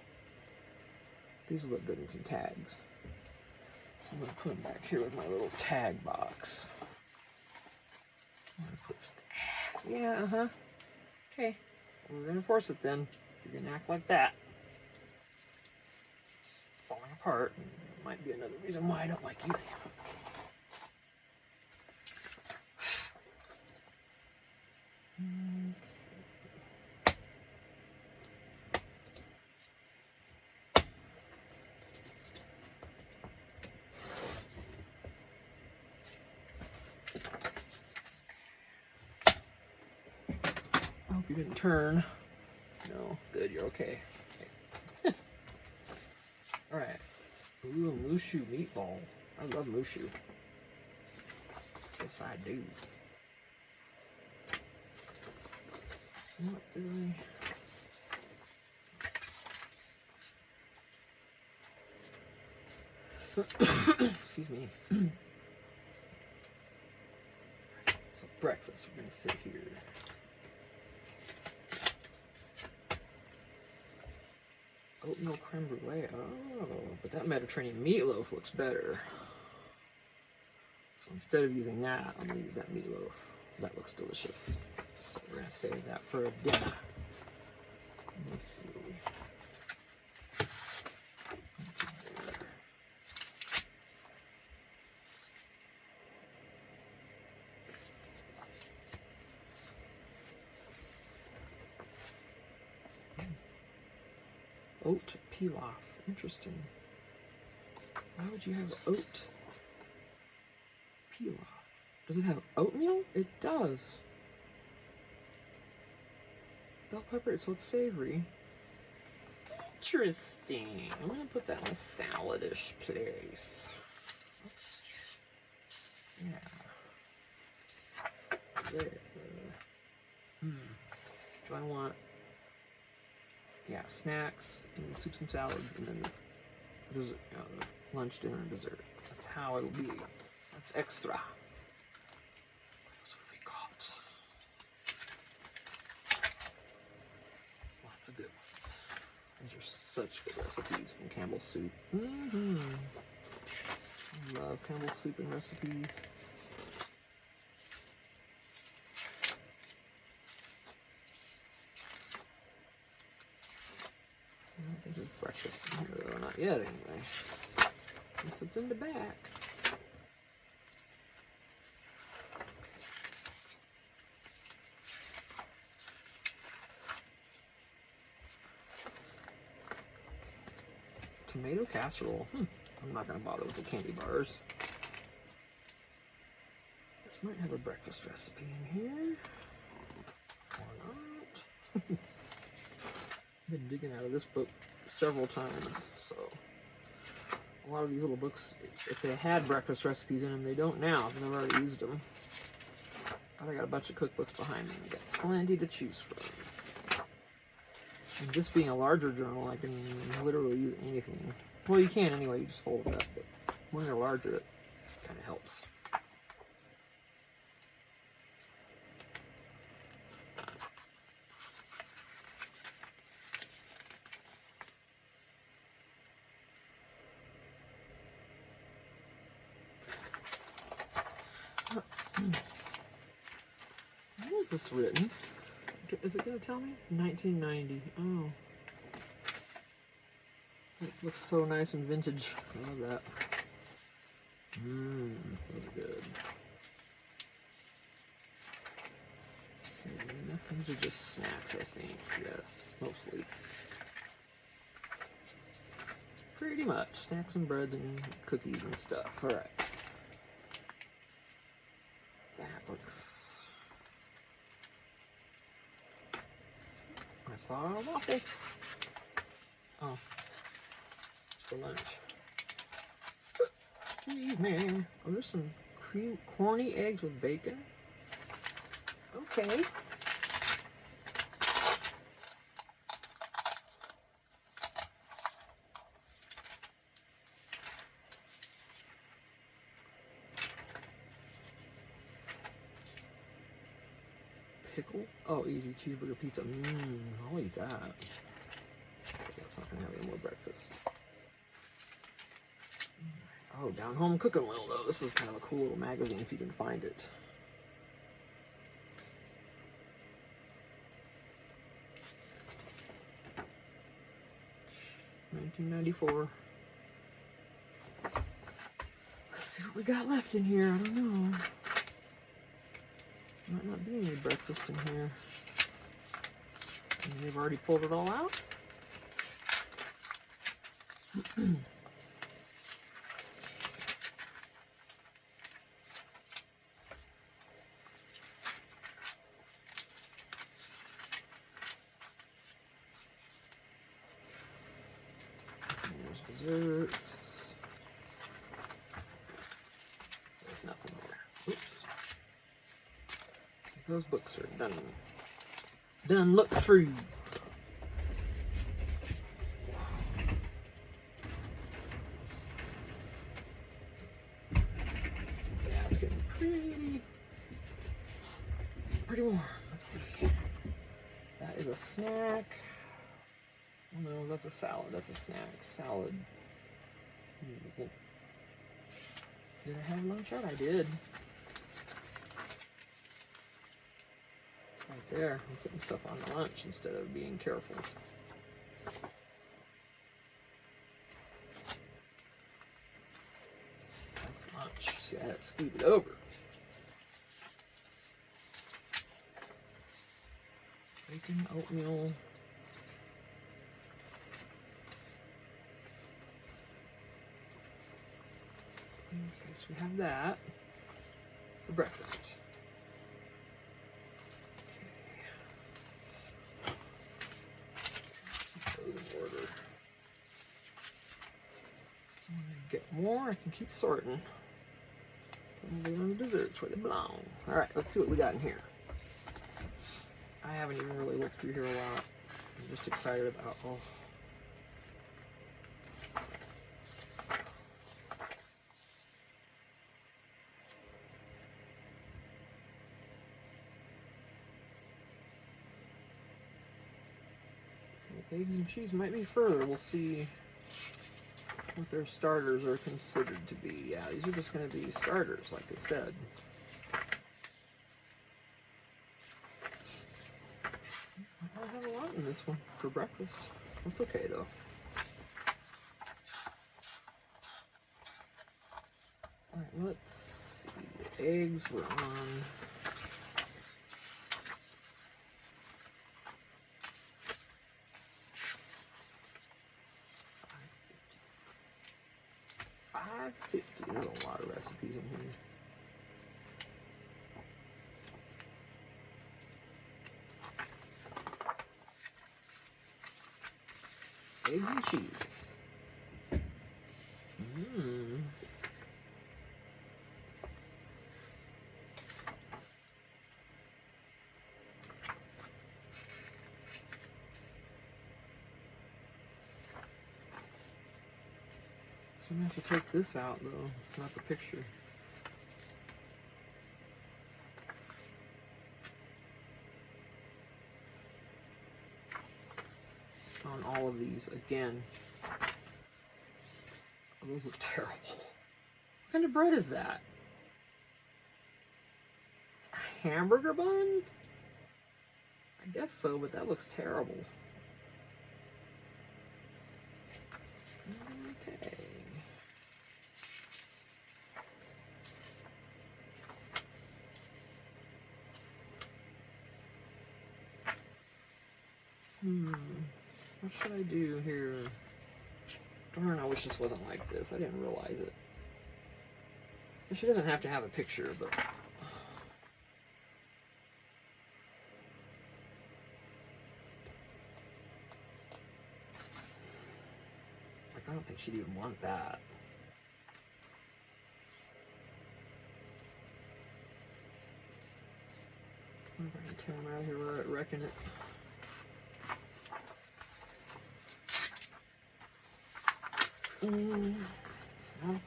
These look good in some tags. So I'm gonna put them back here with my little tag box. I'm gonna put yeah, okay. We're gonna force it then. You're gonna act like that. It's falling apart. Might be another reason why I don't like using it. I hope you didn't turn. No, good, you're okay. Alright. Ooh, a Mushu meatball. I love Mushu. Yes, I do. Not really. Excuse me. So breakfast, we're gonna sit here. Oatmeal creme brulee. Oh, but that Mediterranean meatloaf looks better. So instead of using that, I'm gonna use that meatloaf. That looks delicious. So we're gonna save that for a dinner. Let's see. What's a dinner? Oat pilaf. Interesting. Why would you have oat pilaf? Does it have oatmeal? It does. Bell pepper, so it's savory. Interesting. I'm gonna put that in a salad-ish place. Yeah. There. Do I want, yeah, snacks and soups and salads, and then dessert, lunch, dinner, and dessert. That's how it'll be. That's extra. What else have we got? Lots of good ones. These are such good recipes from Campbell's Soup. I love Campbell's Soup and recipes. I don't think there's breakfast in here though, not yet anyway. Guess it's in the back. Tomato casserole. I'm not gonna bother with the candy bars. This might have a breakfast recipe in here. Or not. I've been digging out of this book several times, so a lot of these little books, if they had breakfast recipes in them, they don't now. I've never already used them. But I got a bunch of cookbooks behind me. I got plenty to choose from. And this being a larger journal, I can literally use anything. Well, you can anyway, you just fold it up, but when they're larger, it kind of helps. When was this written? Is it going to tell me? 1990. Oh. This looks so nice and vintage. I love that. Feels good. Okay, these are just snacks, I think. Yes, mostly. Pretty much. Snacks and breads and cookies and stuff. Alright. That looks... I saw a waffle. Oh. For lunch. Excuse me. Oh, there's some corny eggs with bacon. Okay. Pickle? Oh, easy cheeseburger pizza. I'll eat that. That's not gonna have any more breakfast. Oh, Down Home Cooking Wheel, though. This is kind of a cool little magazine if you can find it. $19.94. Let's see what we got left in here. I don't know. Might not be any breakfast in here. Maybe they've already pulled it all out. There's desserts. There's nothing there. Oops. Those books are done look through. Yeah, it's getting pretty warm. Let's see. That is a snack. Oh, no, that's a salad. That's a snack. Salad. Did I have lunch out? I did. Right there. I'm putting stuff on lunch instead of being careful. That's lunch. See, I had to scoot it over. Bacon, oatmeal. Okay, so we have that for breakfast. Keep those in order. So when I get more, I can keep sorting. And leave on the desserts where they belong. All right, let's see what we got in here. I haven't even really looked through here a lot. I'm just excited about, oh. Eggs and cheese might be further. We'll see what their starters are considered to be. Yeah, these are just going to be starters, like they said. I have a lot in this one for breakfast. That's okay, though. Alright, let's see. The eggs were on... $5.50. There's a lot of recipes in here. Eggs and cheese. So I'm going to have to take this out, though. It's not the picture. On all of these, again. Oh, those look terrible. What kind of bread is that? A hamburger bun? I guess so, but that looks terrible. Okay. What should I do here? Darn, I wish this wasn't like this. I didn't realize it. She doesn't have to have a picture, but... Like, I don't think she'd even want that. I'm going to tear them out of here without wrecking it. Not if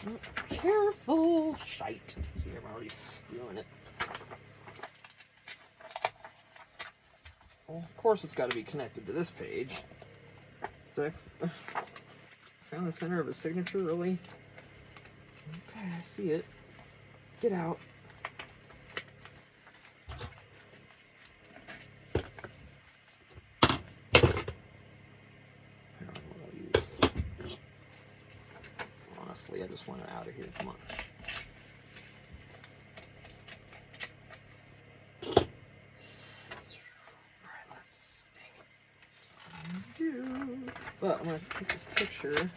I'm careful. Shite. See, I'm already screwing it. Well, of course it's got to be connected to this page. So I found the center of his signature, really? Okay, I see it. Get out. Honestly, I just want it out of here. Come on. Alright, let's do. But I'm gonna take this picture and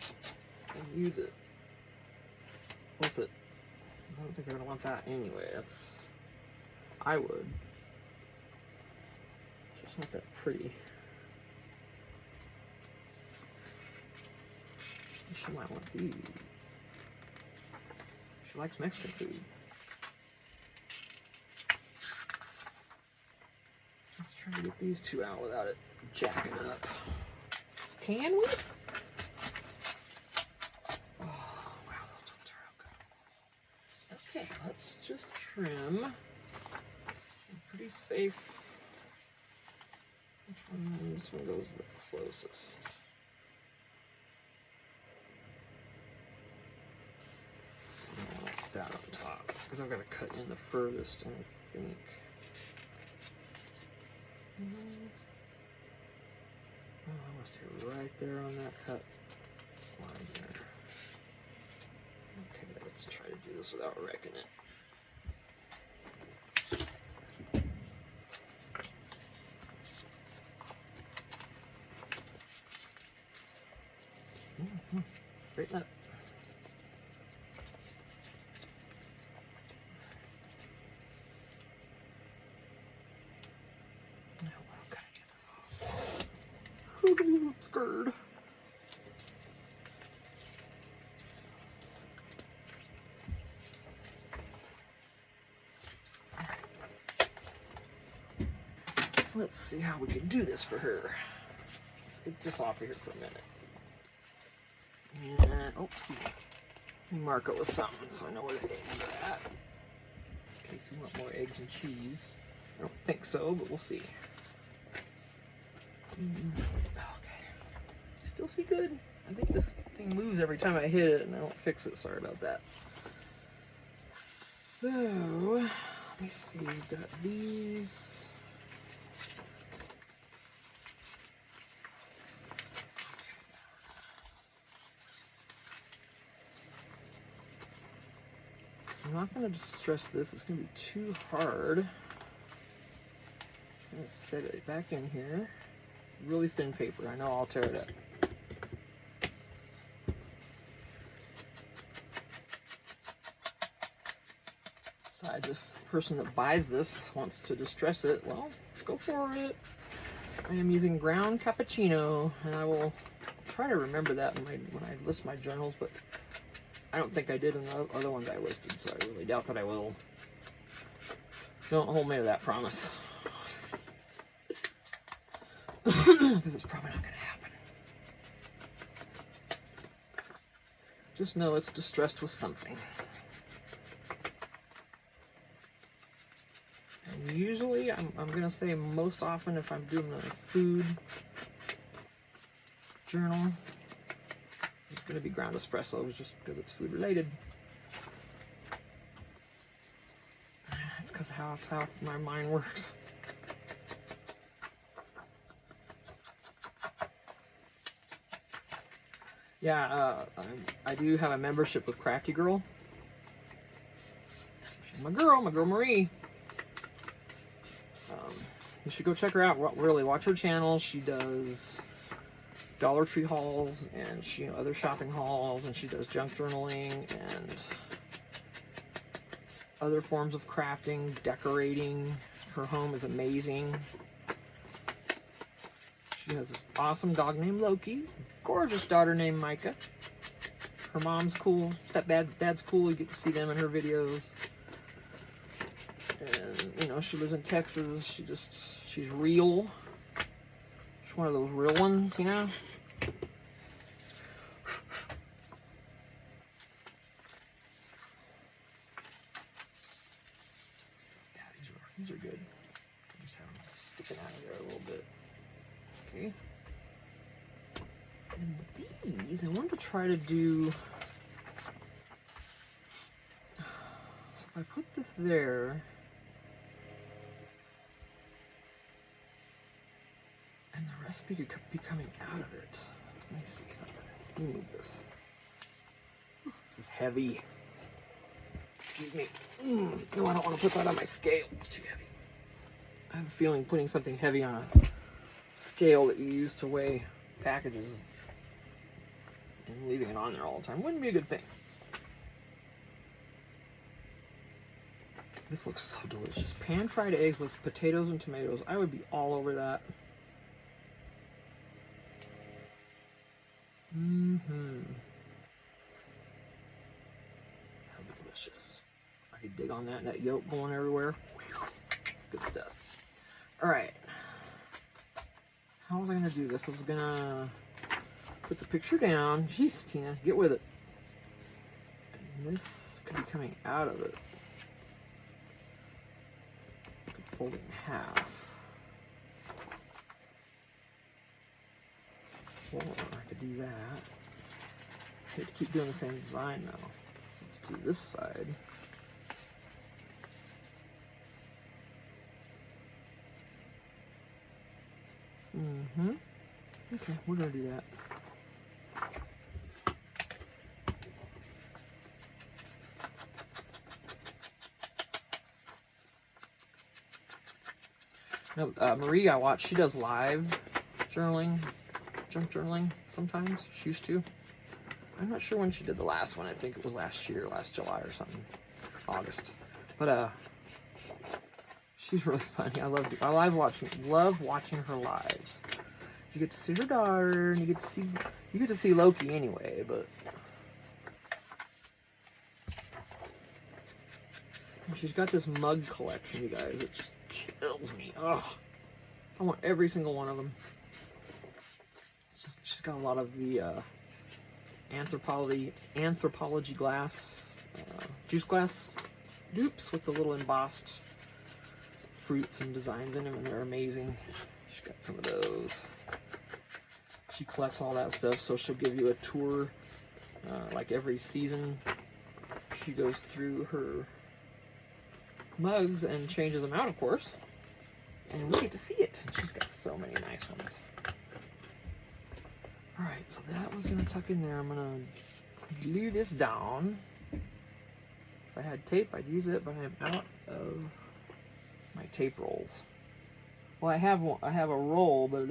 use it with it. I don't think I'm gonna want that anyway. I would. It's just not that pretty. She might want these. She likes Mexican food. Let's try to get these two out without it jacking up. Can we? Oh, wow, those don't turn out good. Okay, let's just trim. I'm pretty safe. Which one? This one goes the closest. That on top because I'm going to cut in the furthest, and I think oh, I must stay right there on that cut line there. Okay, let's try to do this without wrecking it. Straighten up. I'm scared. Let's see how we can do this for her. Let's get this off of here for a minute. And, oh, excuse me. Let me mark it with something so I know where the eggs are at. In case we want more eggs and cheese. I don't think so, but we'll see. Okay. Still see good? I think this thing moves every time I hit it and I don't fix it. Sorry about that. So, let me see. We've got these. I'm not going to distress this. It's going to be too hard. I'm going to set it back in here. Really thin paper. I know I'll tear it up. Besides, if the person that buys this wants to distress it, well, go for it. I am using ground cappuccino, and I will try to remember that when I list my journals, but I don't think I did in the other ones I listed, so I really doubt that I will. Don't hold me to that promise. Because it's probably not going to happen. Just know it's distressed with something. And usually, I'm going to say most often if I'm doing a food journal, it's going to be ground espresso just because it's food related. That's because that's how my mind works. Yeah, I do have a membership with Crafty Girl. She's my girl Marie. You should go check her out. Really, watch her channel. She does Dollar Tree hauls and other shopping hauls, and she does junk journaling and other forms of crafting, decorating. Her home is amazing. She has this awesome dog named Loki, gorgeous daughter named Micah. Her mom's cool, dad's cool. You get to see them in her videos. And she lives in Texas. She's real. She's one of those real ones, Yeah, these are good. I just have them sticking out of there a little bit. Okay. And these, I wanted to try to do, so if I put this there, and the recipe could be coming out of it. Let me see something. Let me move this. This is heavy. Excuse me. No, I don't want to put that on my scale. It's too heavy. I have a feeling putting something heavy on a scale that you use to weigh packages and leaving it on there all the time wouldn't be a good thing. This looks so delicious. Pan-fried eggs with potatoes and tomatoes. I would be all over that. That would be delicious. I could dig on that, and that yolk going everywhere. Good stuff. Alright. How was I going to do this? I was going to put the picture down. Jeez, Tina, get with it. And this could be coming out of it. I could fold it in half. Or I could do that. I hate to keep doing the same design though. Let's do this side. Okay, we're gonna do that. No, Marie, I watch. She does live journaling, junk journaling sometimes. She used to. I'm not sure when she did the last one. I think it was last year, last July or something, August. But she's really funny. I love watching her lives. You get to see her daughter, and you get to see Loki anyway. But she's got this mug collection, you guys. It just kills me. Oh, I want every single one of them. She's got a lot of the anthropology glass, juice glass dupes with the little embossed fruits and designs in them, and they're amazing. She's got some of those. She collects all that stuff, so she'll give you a tour like every season. She goes through her mugs and changes them out, of course, and we get to see it. She's got so many nice ones. Alright, so that was going to tuck in there. I'm going to glue this down. If I had tape, I'd use it, but I'm out of my tape rolls. Well, I have a roll, but it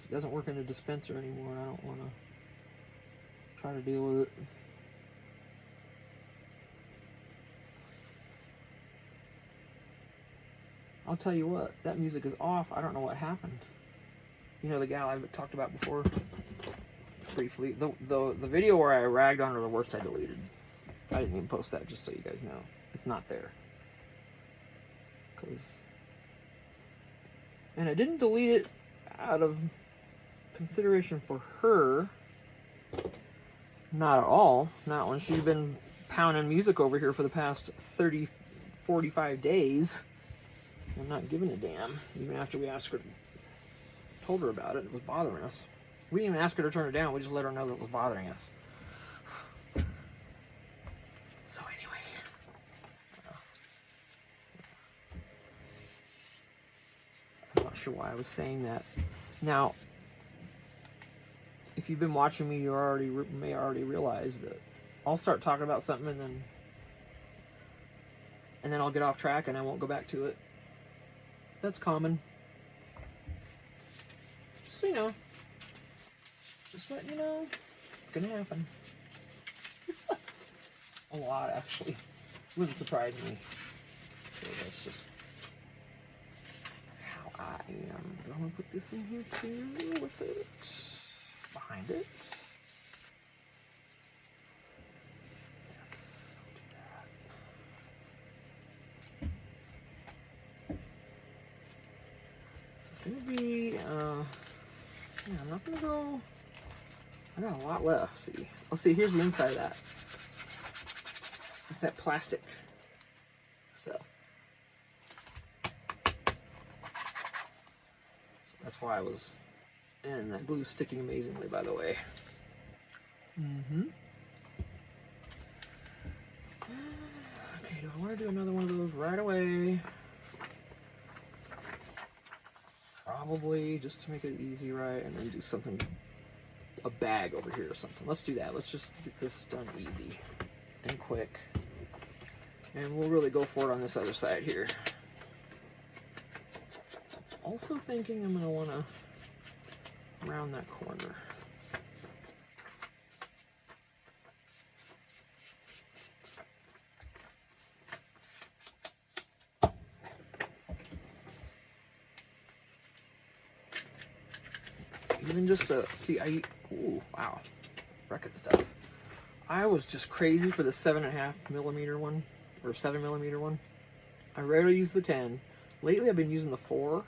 doesn't work in the dispenser anymore. I don't want to try to deal with it. I'll tell you what, that music is off. I don't know what happened. You know the gal I've talked about before? Briefly. The video where I ragged on her the worst I deleted. I didn't even post that, just so you guys know. It's not there. And I didn't delete it out of consideration for her. Not at all. Not when she's been pounding music over here for the past 45 days. I'm not giving a damn. Even after we told her about it, it was bothering us. We didn't even ask her to turn it down. We just let her know that it was bothering us. So anyway. I'm not sure why I was saying that. Now, if you've been watching me, you may already realize that I'll start talking about something and then I'll get off track and I won't go back to it. That's common. Just so you know. Just letting you know. It's gonna happen. A lot, actually. Wouldn't surprise me. So that's just how I am. I'm gonna put this in here too with it. Behind it. Gonna be yeah, I'm not gonna go. I got a lot left. See, let's see. Here's the inside of that. It's that plastic stuff. So that's why I was. And that glue's sticking amazingly, by the way. Okay, do I want to do another one of those right away? Probably, just to make it easy, right? And then do something, a bag over here or something. Let's do that. Let's just get this done easy and quick. And we'll really go for it on this other side here. Also thinking I'm going to want to round that corner. Even just to see, ooh, wow, record stuff. I was just crazy for the 7.5mm one, or 7mm one. I rarely use the 10. Lately I've been using the 4,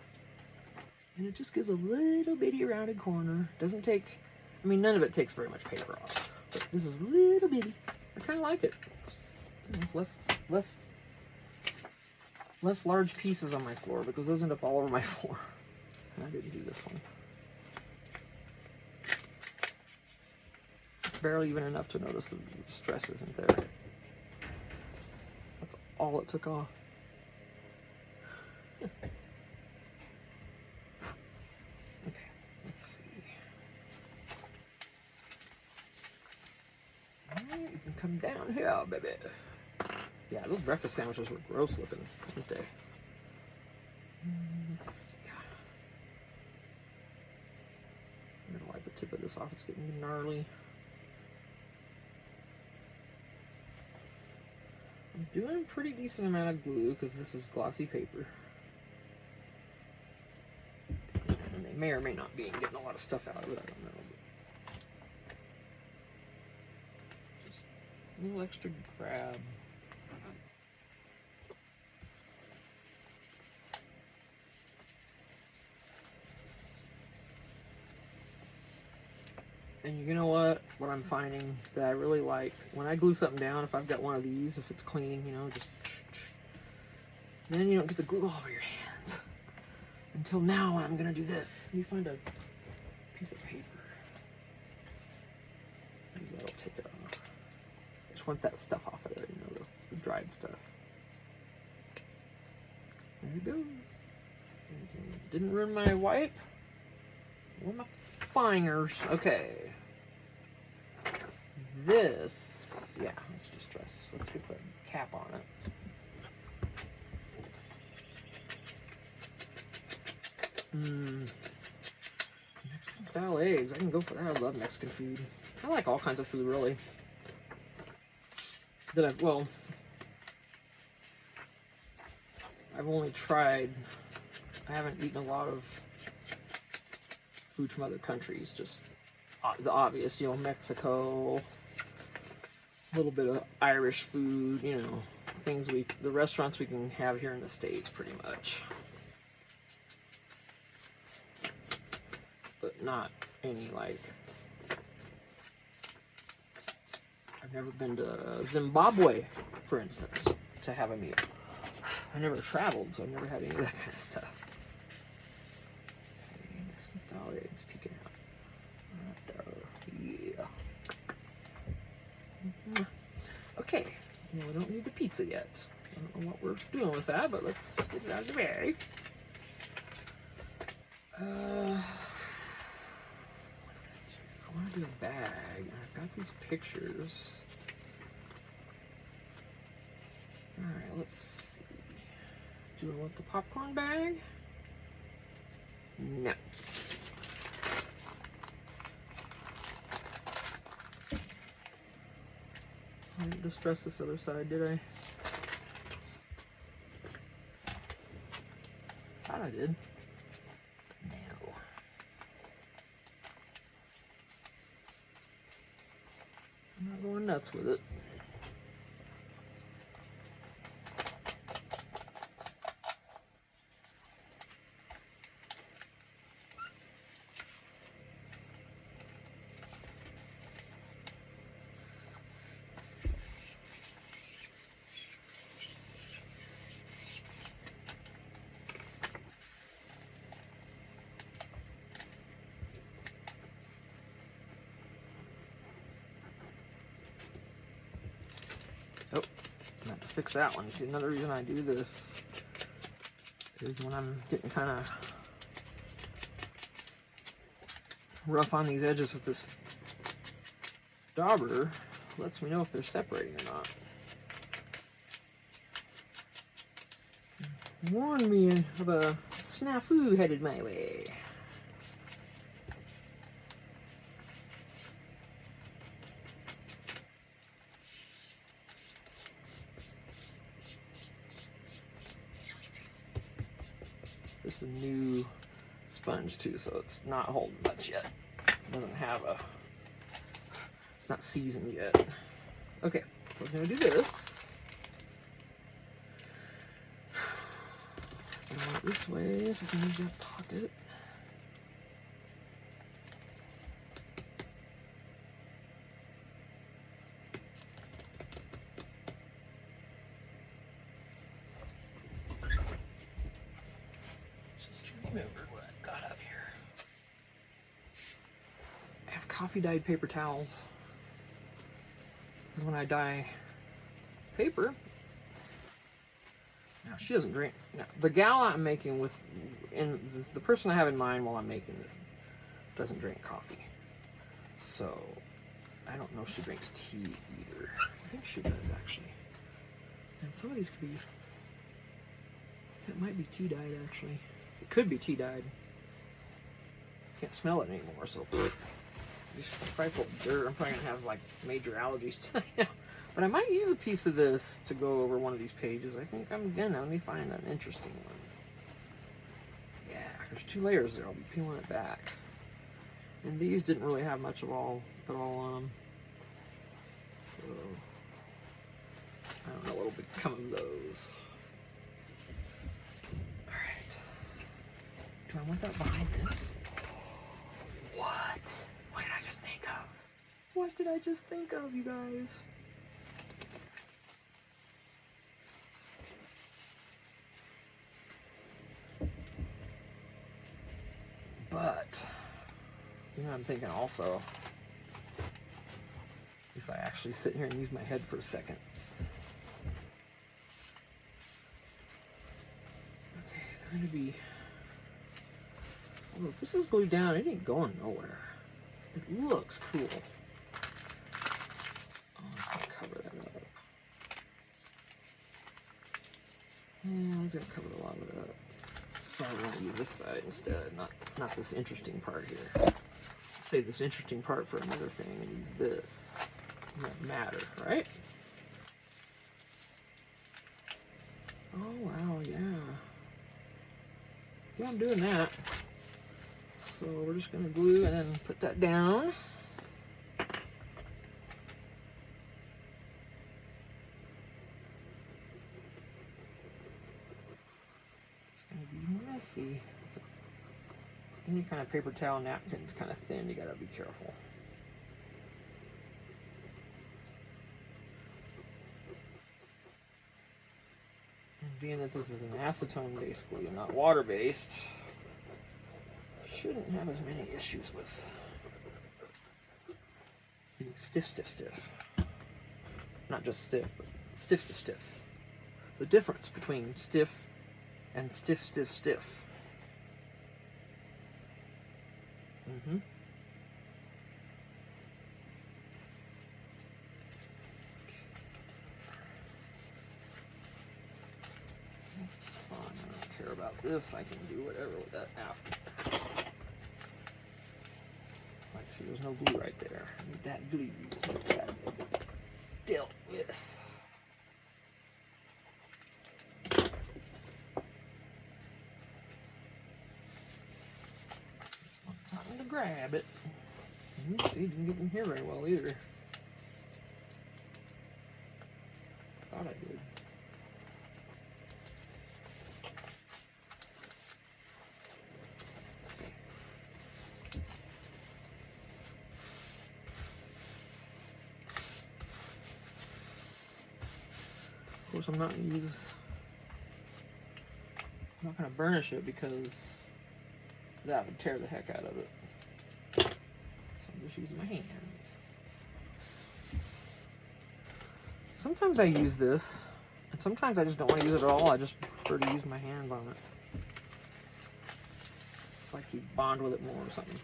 and it just gives a little bitty rounded corner. Doesn't take, I mean, none of it takes very much paper off, but this is little bitty. I kind of like it. It's less large pieces on my floor, because those end up all over my floor. And I didn't do this one. Barely even enough to notice the stress isn't there. That's all it took off. Okay, let's see. Alright, you can come down here, baby. Yeah, those breakfast sandwiches were gross looking, weren't they? Let's see. I'm gonna wipe the tip of this off, it's getting gnarly. I'm doing a pretty decent amount of glue because this is glossy paper. And they may or may not be getting a lot of stuff out of it, I don't know. Just a little extra grab. And you know what I'm finding that I really like, when I glue something down, if I've got one of these, if it's clean, you know, just, then you don't get the glue all over your hands. Until now, when I'm gonna do this, let me find a piece of paper. Maybe that'll take it off. I just want that stuff off of there, you know, the dried stuff. There it goes. Didn't ruin my wipe or my fingers. Okay. This, yeah, let's distress. Let's get the cap on it. Mexican style eggs. I can go for that. I love Mexican food. I like all kinds of food, really. I've only tried, I haven't eaten a lot of food from other countries, just the obvious, you know, Mexico, a little bit of Irish food, you know, things the restaurants we can have here in the States, pretty much. But not any, like, I've never been to Zimbabwe, for instance, to have a meal. I never traveled, so I've never had any of that kind of stuff. Mexican style eggs peeking out. Yeah. Okay, now we don't need the pizza yet. I don't know what we're doing with that, but let's get it out of the bag. I want to do a bag. I've got these pictures. Alright, let's see. Do I want the popcorn bag? No. I didn't distress this other side, did I? Thought I did. No. I'm not going nuts with it. fix that one. See, another reason I do this is when I'm getting kind of rough on these edges with this dauber, lets me know if they're separating or not. Warn me of a snafu headed my way. This is a new sponge too, so it's not holding much yet. It doesn't have a, it's not seasoned yet. Okay, so we're gonna do this. I want it this way so I can use that pocket. Just trying to remember what I've got up here. I have coffee dyed paper towels. Because when I dye paper, now she doesn't drink. Now the gal I'm making with, and the person I have in mind while I'm making this, doesn't drink coffee. So I don't know if she drinks tea either. I think she does actually. And some of these could be, it might be tea dyed actually. It could be tea dyed. Can't smell it anymore, so just probably full of dirt. I'm probably gonna have like major allergies tonight. But I might use a piece of this to go over one of these pages. I think I'm gonna. Let me find an interesting one. Yeah, there's 2 layers there. I'll be peeling it back. And these didn't really have much at all on them. So I don't know what'll become of those. Alright. Do I want that behind this? What? What did I just think of? What did I just think of, you guys? But, you know, I'm thinking also, if I actually sit here and use my head for a second. Okay, they're going to be, well, if this is glued down, it ain't going nowhere. It looks cool. Oh, it's going to cover that up. Yeah, it's going to cover a lot of it up. So I'm going to use this side instead, not this interesting part here. Save this interesting part for another thing and use this. It doesn't matter, right? Oh wow, yeah. Yeah, I'm doing that. So we're just going to glue and then put that down. It's going to be messy. Any kind of paper towel napkin's kind of thin, you gotta be careful. And being that this is an acetone based glue, not water based, shouldn't have as many issues with getting stiff. Not just stiff, but stiff. The difference between stiff and stiff. Mm-hmm. That's fine. I don't care about this. I can do whatever with that after. Like, see, there's no glue right there. I need that glue. Get that dealt with. Time to grab it. See, it didn't get in here very well either. Thought I did. Of course, I'm not gonna burnish it because that would tear the heck out of it. So I'm just using my hands. Sometimes I use this And sometimes I just don't want to use it at all. I just prefer to use my hands on it. It's like you bond with it more or something.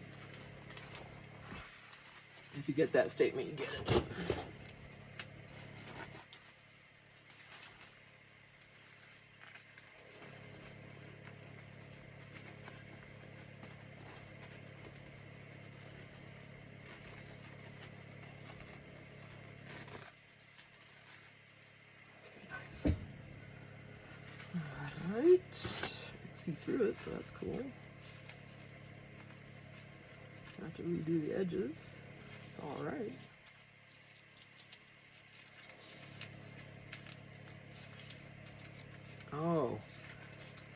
If you get that statement, you get it. Alright, see through it, so that's cool. Have to redo the edges. It's alright. Oh,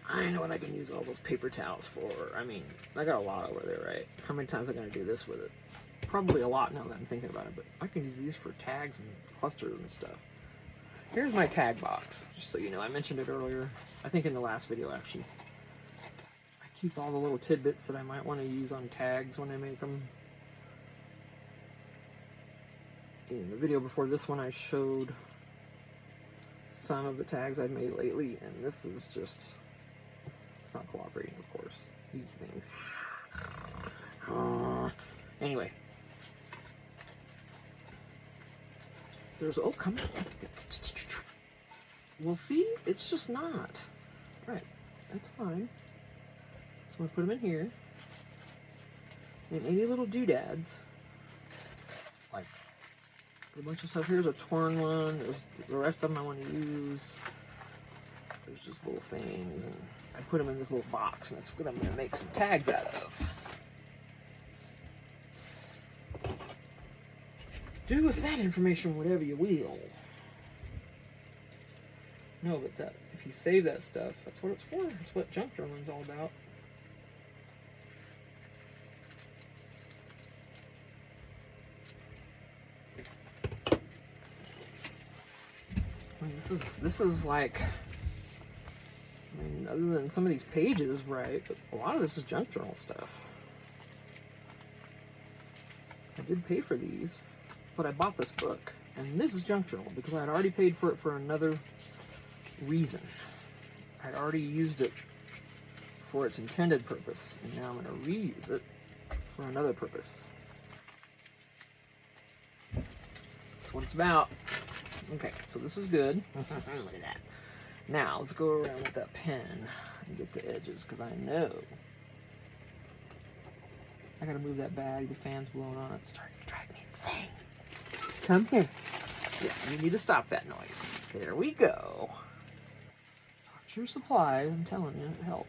I know what I can use all those paper towels for. I mean, I got a lot over there, right? How many times am I going to do this with it? Probably a lot now that I'm thinking about it, but I can use these for tags and clusters and stuff. Here's my tag box, just so you know. I mentioned it earlier, I think in the last video actually. I keep all the little tidbits that I might want to use on tags when I make them. In the video before this one, I showed some of the tags I've made lately, and this is just, it's not cooperating, of course. These things. Anyway. There's, oh, come on. Well, see, it's just not. Right, that's fine. So I'm going to put them in here. And any little doodads, like a bunch of stuff. Here's a torn one. There's the rest of them I want to use. There's just little things, and I put them in this little box, and that's what I'm going to make some tags out of. Do with that information whatever you will. No, but that, if you save that stuff, that's what it's for. That's what junk journaling's all about. I mean, this is like, I mean, other than some of these pages, right, but a lot of this is junk journal stuff. I did pay for these, but I bought this book, and this is junk journal because I had already paid for it for another reason. I'd already used it for its intended purpose, and now I'm going to reuse it for another purpose. That's what it's about. Okay, so this is good. Look at that. Now, let's go around with that pen and get the edges, because I know I gotta move that bag. The fan's blowing on it. It's starting to drive me insane. Come here. Yeah, you need to stop that noise. There we go. Talk to your supplies. I'm telling you, it helps.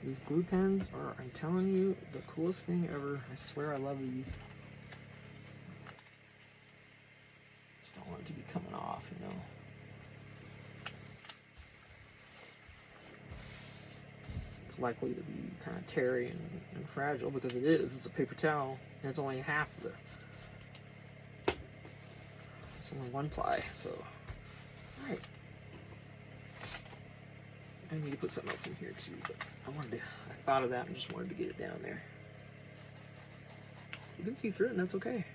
These glue pens are, I'm telling you, the coolest thing ever. I swear I love these. Just don't want it to be coming off, you know. It's likely to be kind of teary and fragile because it is. It's a paper towel, and it's only half the. It's only one ply, so. Alright. I need to put something else in here too, but I thought of that and just wanted to get it down there. You can see through it, and that's okay.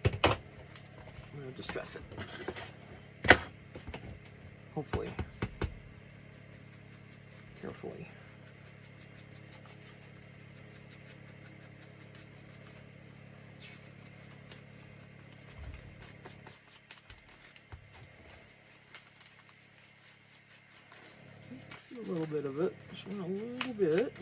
I'm gonna distress it. Hopefully. Carefully. A little bit of it, just want a little bit.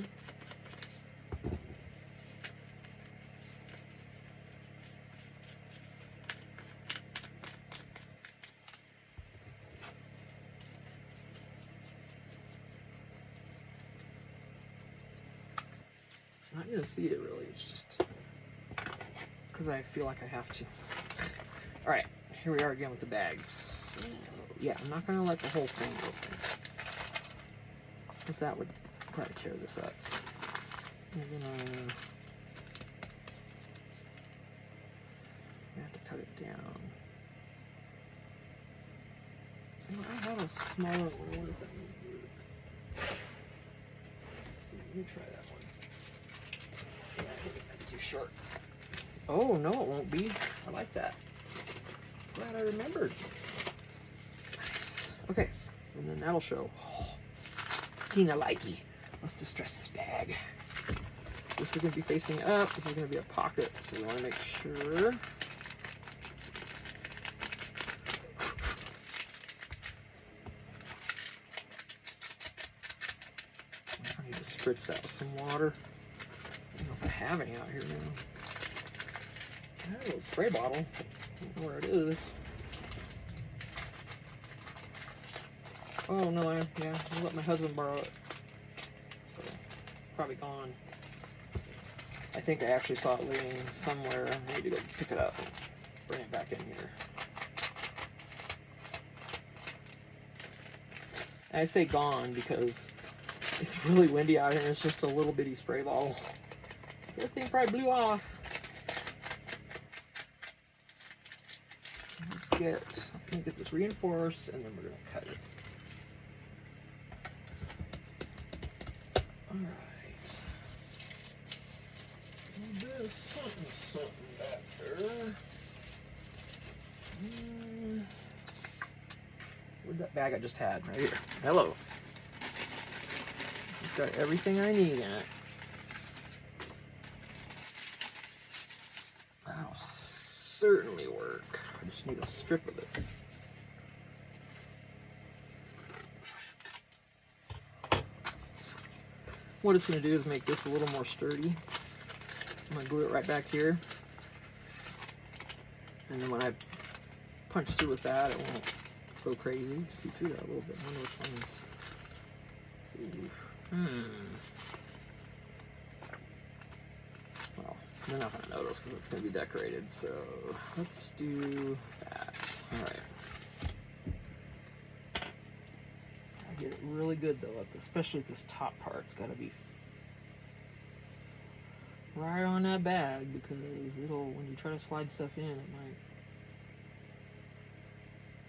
I'm not gonna see it really, it's just because I feel like I have to. Alright, here we are again with the bags. So, yeah, I'm not gonna let the whole thing open. Because that would probably tear this up. I'm gonna have to cut it down. Oh, I have a smaller one. What if that would work? me try that one. Yeah, I think it might be too short. Oh, no, it won't be. I like that. Glad I remembered. Nice. Okay, and then that'll show. Oh, Tina likey. Let's distress this bag. This is going to be facing up. This is going to be a pocket, so we want to make sure. I need to spritz that with some water. I don't know if I have any out here now. I have a little spray bottle. I don't know where it is. Oh no, I let my husband borrow it. So, probably gone. I think I actually saw it laying somewhere. I need to go pick it up and bring it back in here. And I say gone because it's really windy out here and it's just a little bitty spray bottle. That thing probably blew off. Let's get this reinforced and then we're gonna cut it. Alright. There's something back there. Where'd that bag I just had? Right here. Hello. It's got everything I need in it. That'll certainly work. I just need a strip of it. What it's going to do is make this a little more sturdy. I'm going to glue it right back here. And then when I punch through with that, it won't go crazy. You can see through that a little bit. I wonder which one's... Well, they're not going to notice because it's going to be decorated. So let's do that. Alright. I get it really good though, especially at this top part. It's got to be right on that bag because it'll, when you try to slide stuff in,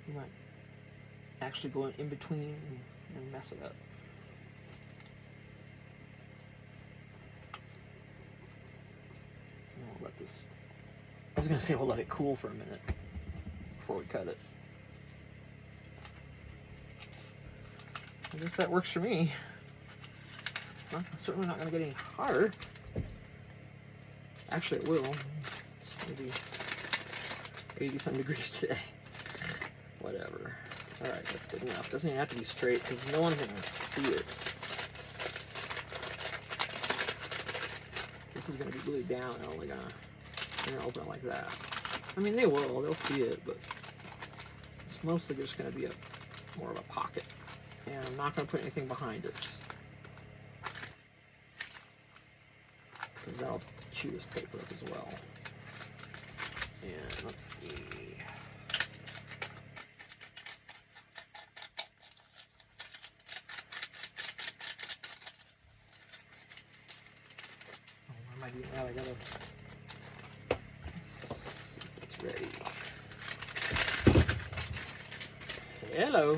you might actually go in between and mess it up. And we'll let this, I was going to say we'll let it cool for a minute before we cut it. I guess that works for me. Well, it's certainly not going to get any hotter. Actually, it will. It's maybe 80-some degrees today. Whatever. Alright, that's good enough. Doesn't even have to be straight because no one's going to see it. This is going to be glued down and only going to open it like that. I mean, they will. They'll see it, but it's mostly just going to be more of a pocket. And I'm not going to put anything behind it. Because that'll chew this paper up as well. And let's see. Oh, what am I doing now? I gotta... Let's see if it's ready. Hello.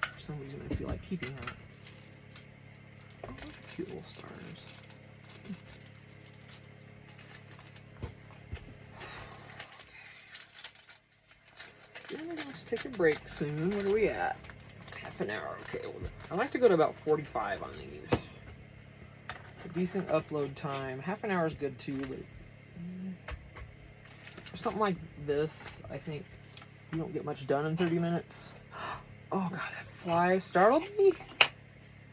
For some reason I feel like keeping that. Oh, cute little stars. Yeah, let's take a break soon. What are we at? Half an hour. Okay, well, I like to go to about 45 on these. It's a decent upload time. Half an hour is good too, but for something like this, I think you don't get much done in 30 minutes. Oh god, that fly startled me.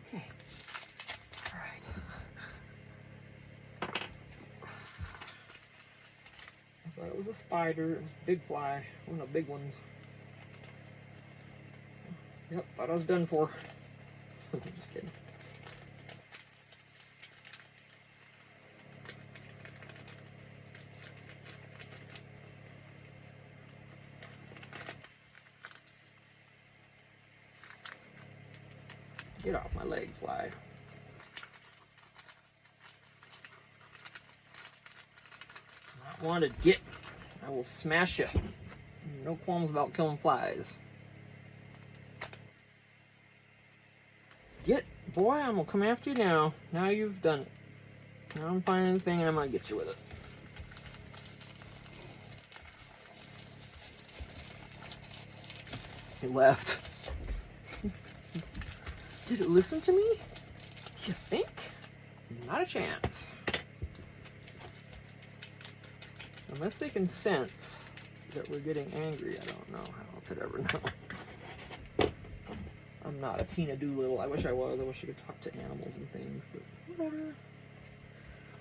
Okay. Alright. I thought it was a spider. It was a big fly. One of the big ones. Yep, thought I was done for. I'm just kidding. Get off my leg, fly. Not wanted. Get. I will smash you. No qualms about killing flies. Get. Boy, I'm gonna come after you now. Now you've done it. Now I'm finding the thing and I'm gonna get you with it. He left. Did it listen to me? Do you think? Not a chance. Unless they can sense that we're getting angry, I don't know how I could ever know. I'm not a Tina Doolittle. I wish I was. I wish I could talk to animals and things, but whatever.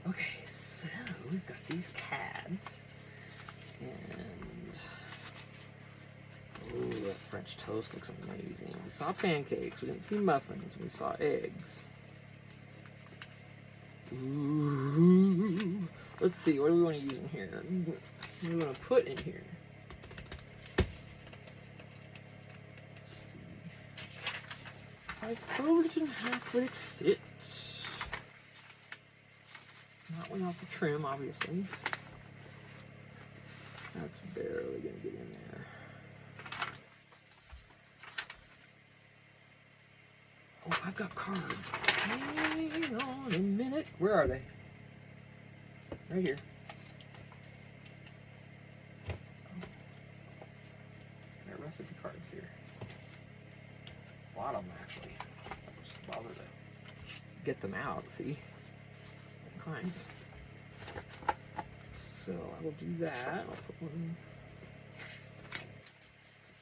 Okay, so we've got these cads. And oh, that French toast looks amazing. We saw pancakes. We didn't see muffins. We saw eggs. Ooh. Let's see. What do we want to use in here? What do we want to put in here? Let's see. If I fold it in half, would it fit? Not without the trim, obviously. That's barely gonna get in there. Oh, I've got cards. Hang on a minute. Where are they? Right here. Oh. Got recipe cards here. A lot of them, actually. Just bother to get them out, see? All kinds. So I will do that. I'll put one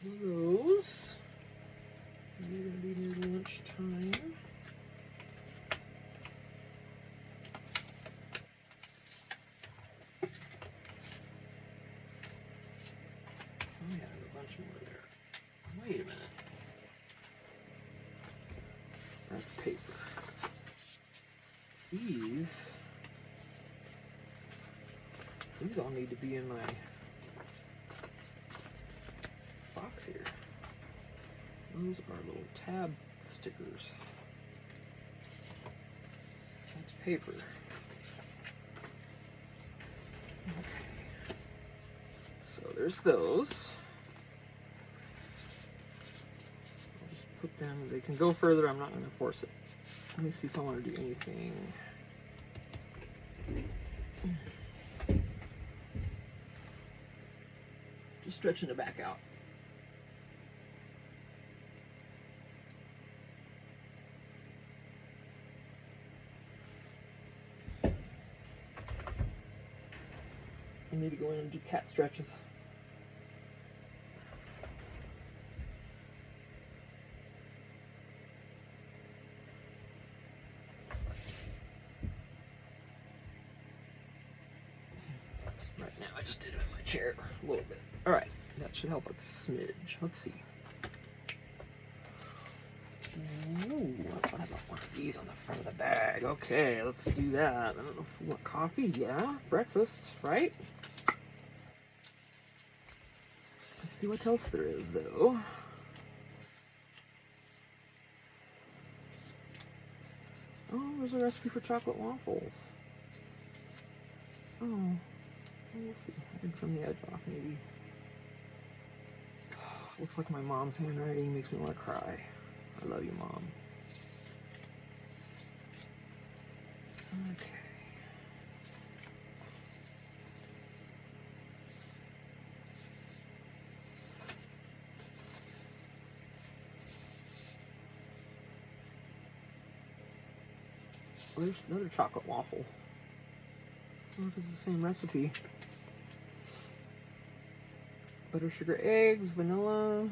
of those. We're going to be near lunchtime. Oh yeah, there's a bunch more there. Wait a minute. That's paper. These all need to be in my box here. Those are little tab stickers. That's paper. Okay. So there's those. I'll just put them, they can go further, I'm not going to force it. Let me see if I want to do anything. Just stretching the back out. I need to go in and do cat stretches. Right now, I just did it in my chair a little bit. All right, that should help a smidge. Let's see. Ooh, I thought I got one of these on the front of the bag. Okay, let's do that. I don't know if we want coffee. Yeah, breakfast, right? Let's see what else there is, though. Oh, there's a recipe for chocolate waffles. Oh, we'll see. I can trim the edge off, maybe. Looks like my mom's handwriting makes me want to cry. I love you, Mom. Okay. Oh, there's another chocolate waffle. I wonder if it's the same recipe. Butter, sugar, eggs, vanilla,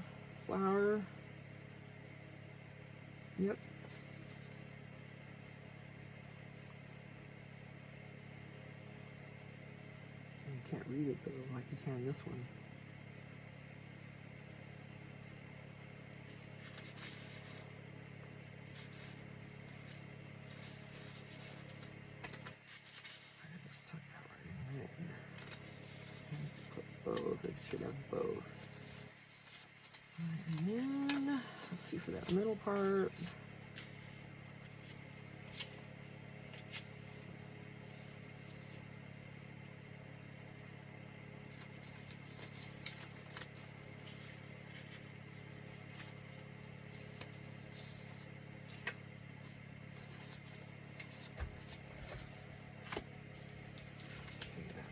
flour. Yep. You can't read it though, like you can this one. Just tuck that right in there. Put both. It should have both. And then let's see for that middle part.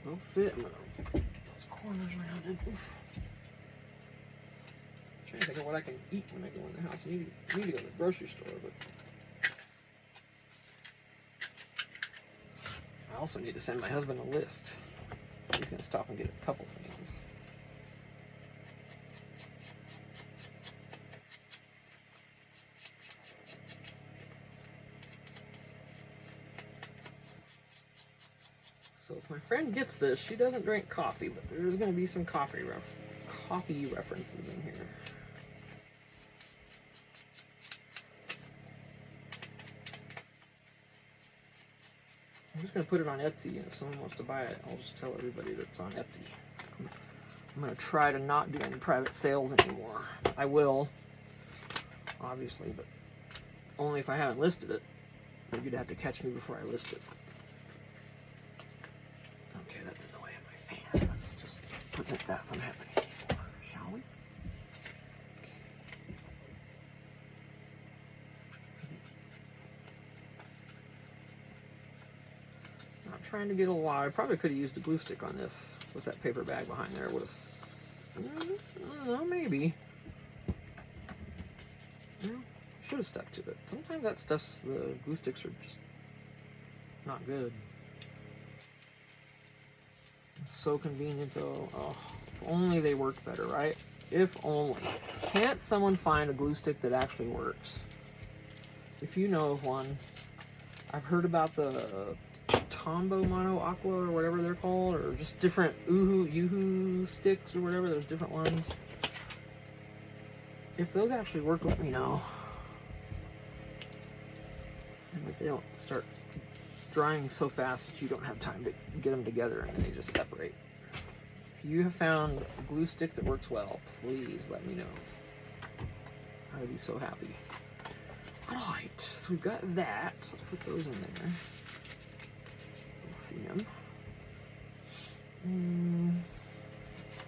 Will fit. I'm gonna put those corners around it. Oof. I'm trying to think of what I can eat when I go in the house. I need to go to the grocery store, but I also need to send my husband a list. He's gonna stop and get a couple things. So if my friend gets this, she doesn't drink coffee, but there's going to be some coffee references in here. I'm just going to put it on Etsy, and if someone wants to buy it, I'll just tell everybody that it's on Etsy. I'm going to try to not do any private sales anymore. I will, obviously, but only if I haven't listed it. You'd have to catch me before I list it. Okay, that's in the way of my fan. Let's just prevent that from happening, shall we? Okay. Not trying to get a lot. I probably could have used a glue stick on this with that paper bag behind there. Would have, I don't know, maybe. Yeah, should have stuck to it. Sometimes that stuff's, the glue sticks are just not good. It's so convenient though. Oh, if only they worked better, right? If only. Can't someone find a glue stick that actually works? If you know of one, I've heard about the Tombow Mono Aqua or whatever they're called, or just different Yoo-hoo sticks or whatever. There's different ones. If those actually work, let me know. And if they don't start drying so fast that you don't have time to get them together and then they just separate. If you have found a glue stick that works well, please let me know. I would be so happy. Alright, so we've got that. Let's put those in there. Let's see them.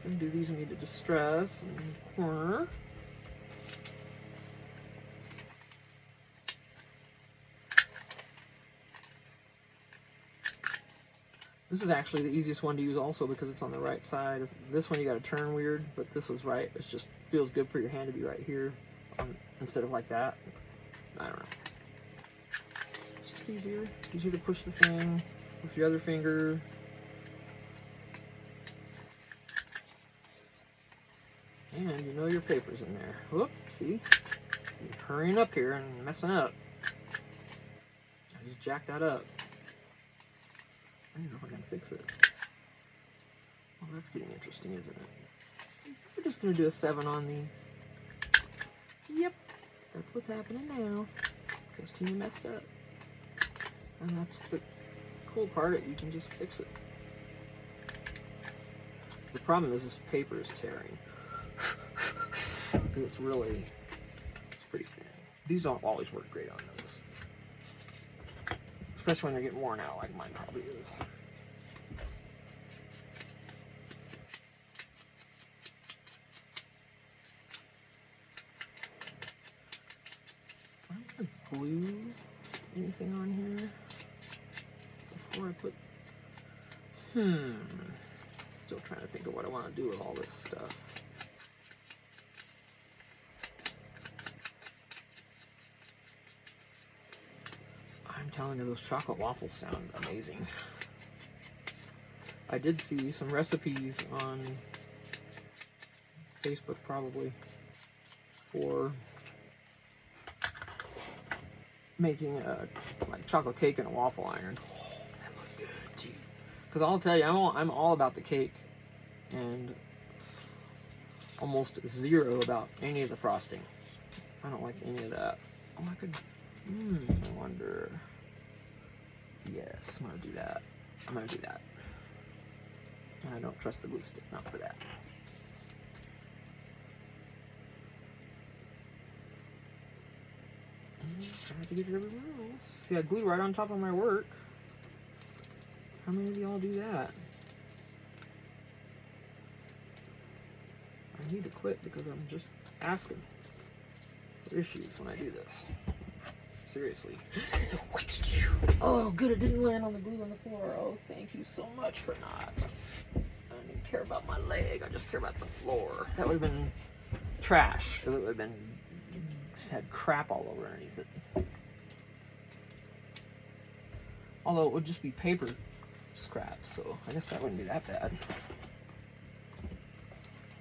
Gonna do these in need of distress in the corner. This is actually the easiest one to use also because it's on the right side. This one you gotta turn weird, but this was right. It just feels good for your hand to be right here instead of like that. I don't know. It's just easier. Easier to push the thing with your other finger. And you know your paper's in there. Whoop, see? You're hurrying up here and messing up. I just jacked that up. I don't know if I can fix it. Well, that's getting interesting, isn't it? We're just going to do a 7 on these. Yep, that's what's happening now. Because you messed up. And that's the cool part, you can just fix it. The problem is this paper is tearing. It's pretty thin. These don't always work great on those. Especially when they're getting worn out like mine probably is. I'm gonna glue anything on here before I put. Still trying to think of what I want to do with all this stuff. I'm telling you, those chocolate waffles sound amazing. I did see some recipes on Facebook probably for making a like chocolate cake in a waffle iron. Oh, that looks good too. Because I'll tell you, I'm all about the cake and almost zero about any of the frosting. I don't like any of that. Oh, I could. I wonder. Yes, I'm gonna do that. I'm gonna do that. And I don't trust the glue stick, not for that. Trying to get it everywhere else. See, I glued right on top of my work. How many of y'all do that? I need to quit because I'm just asking for issues when I do this. Seriously. Oh, good, it didn't land on the glue on the floor. Oh, thank you so much for not. I don't even care about my leg, I just care about the floor. That would have been trash, because it would have been, had crap all over underneath it. Although it would just be paper scraps, so I guess that wouldn't be that bad.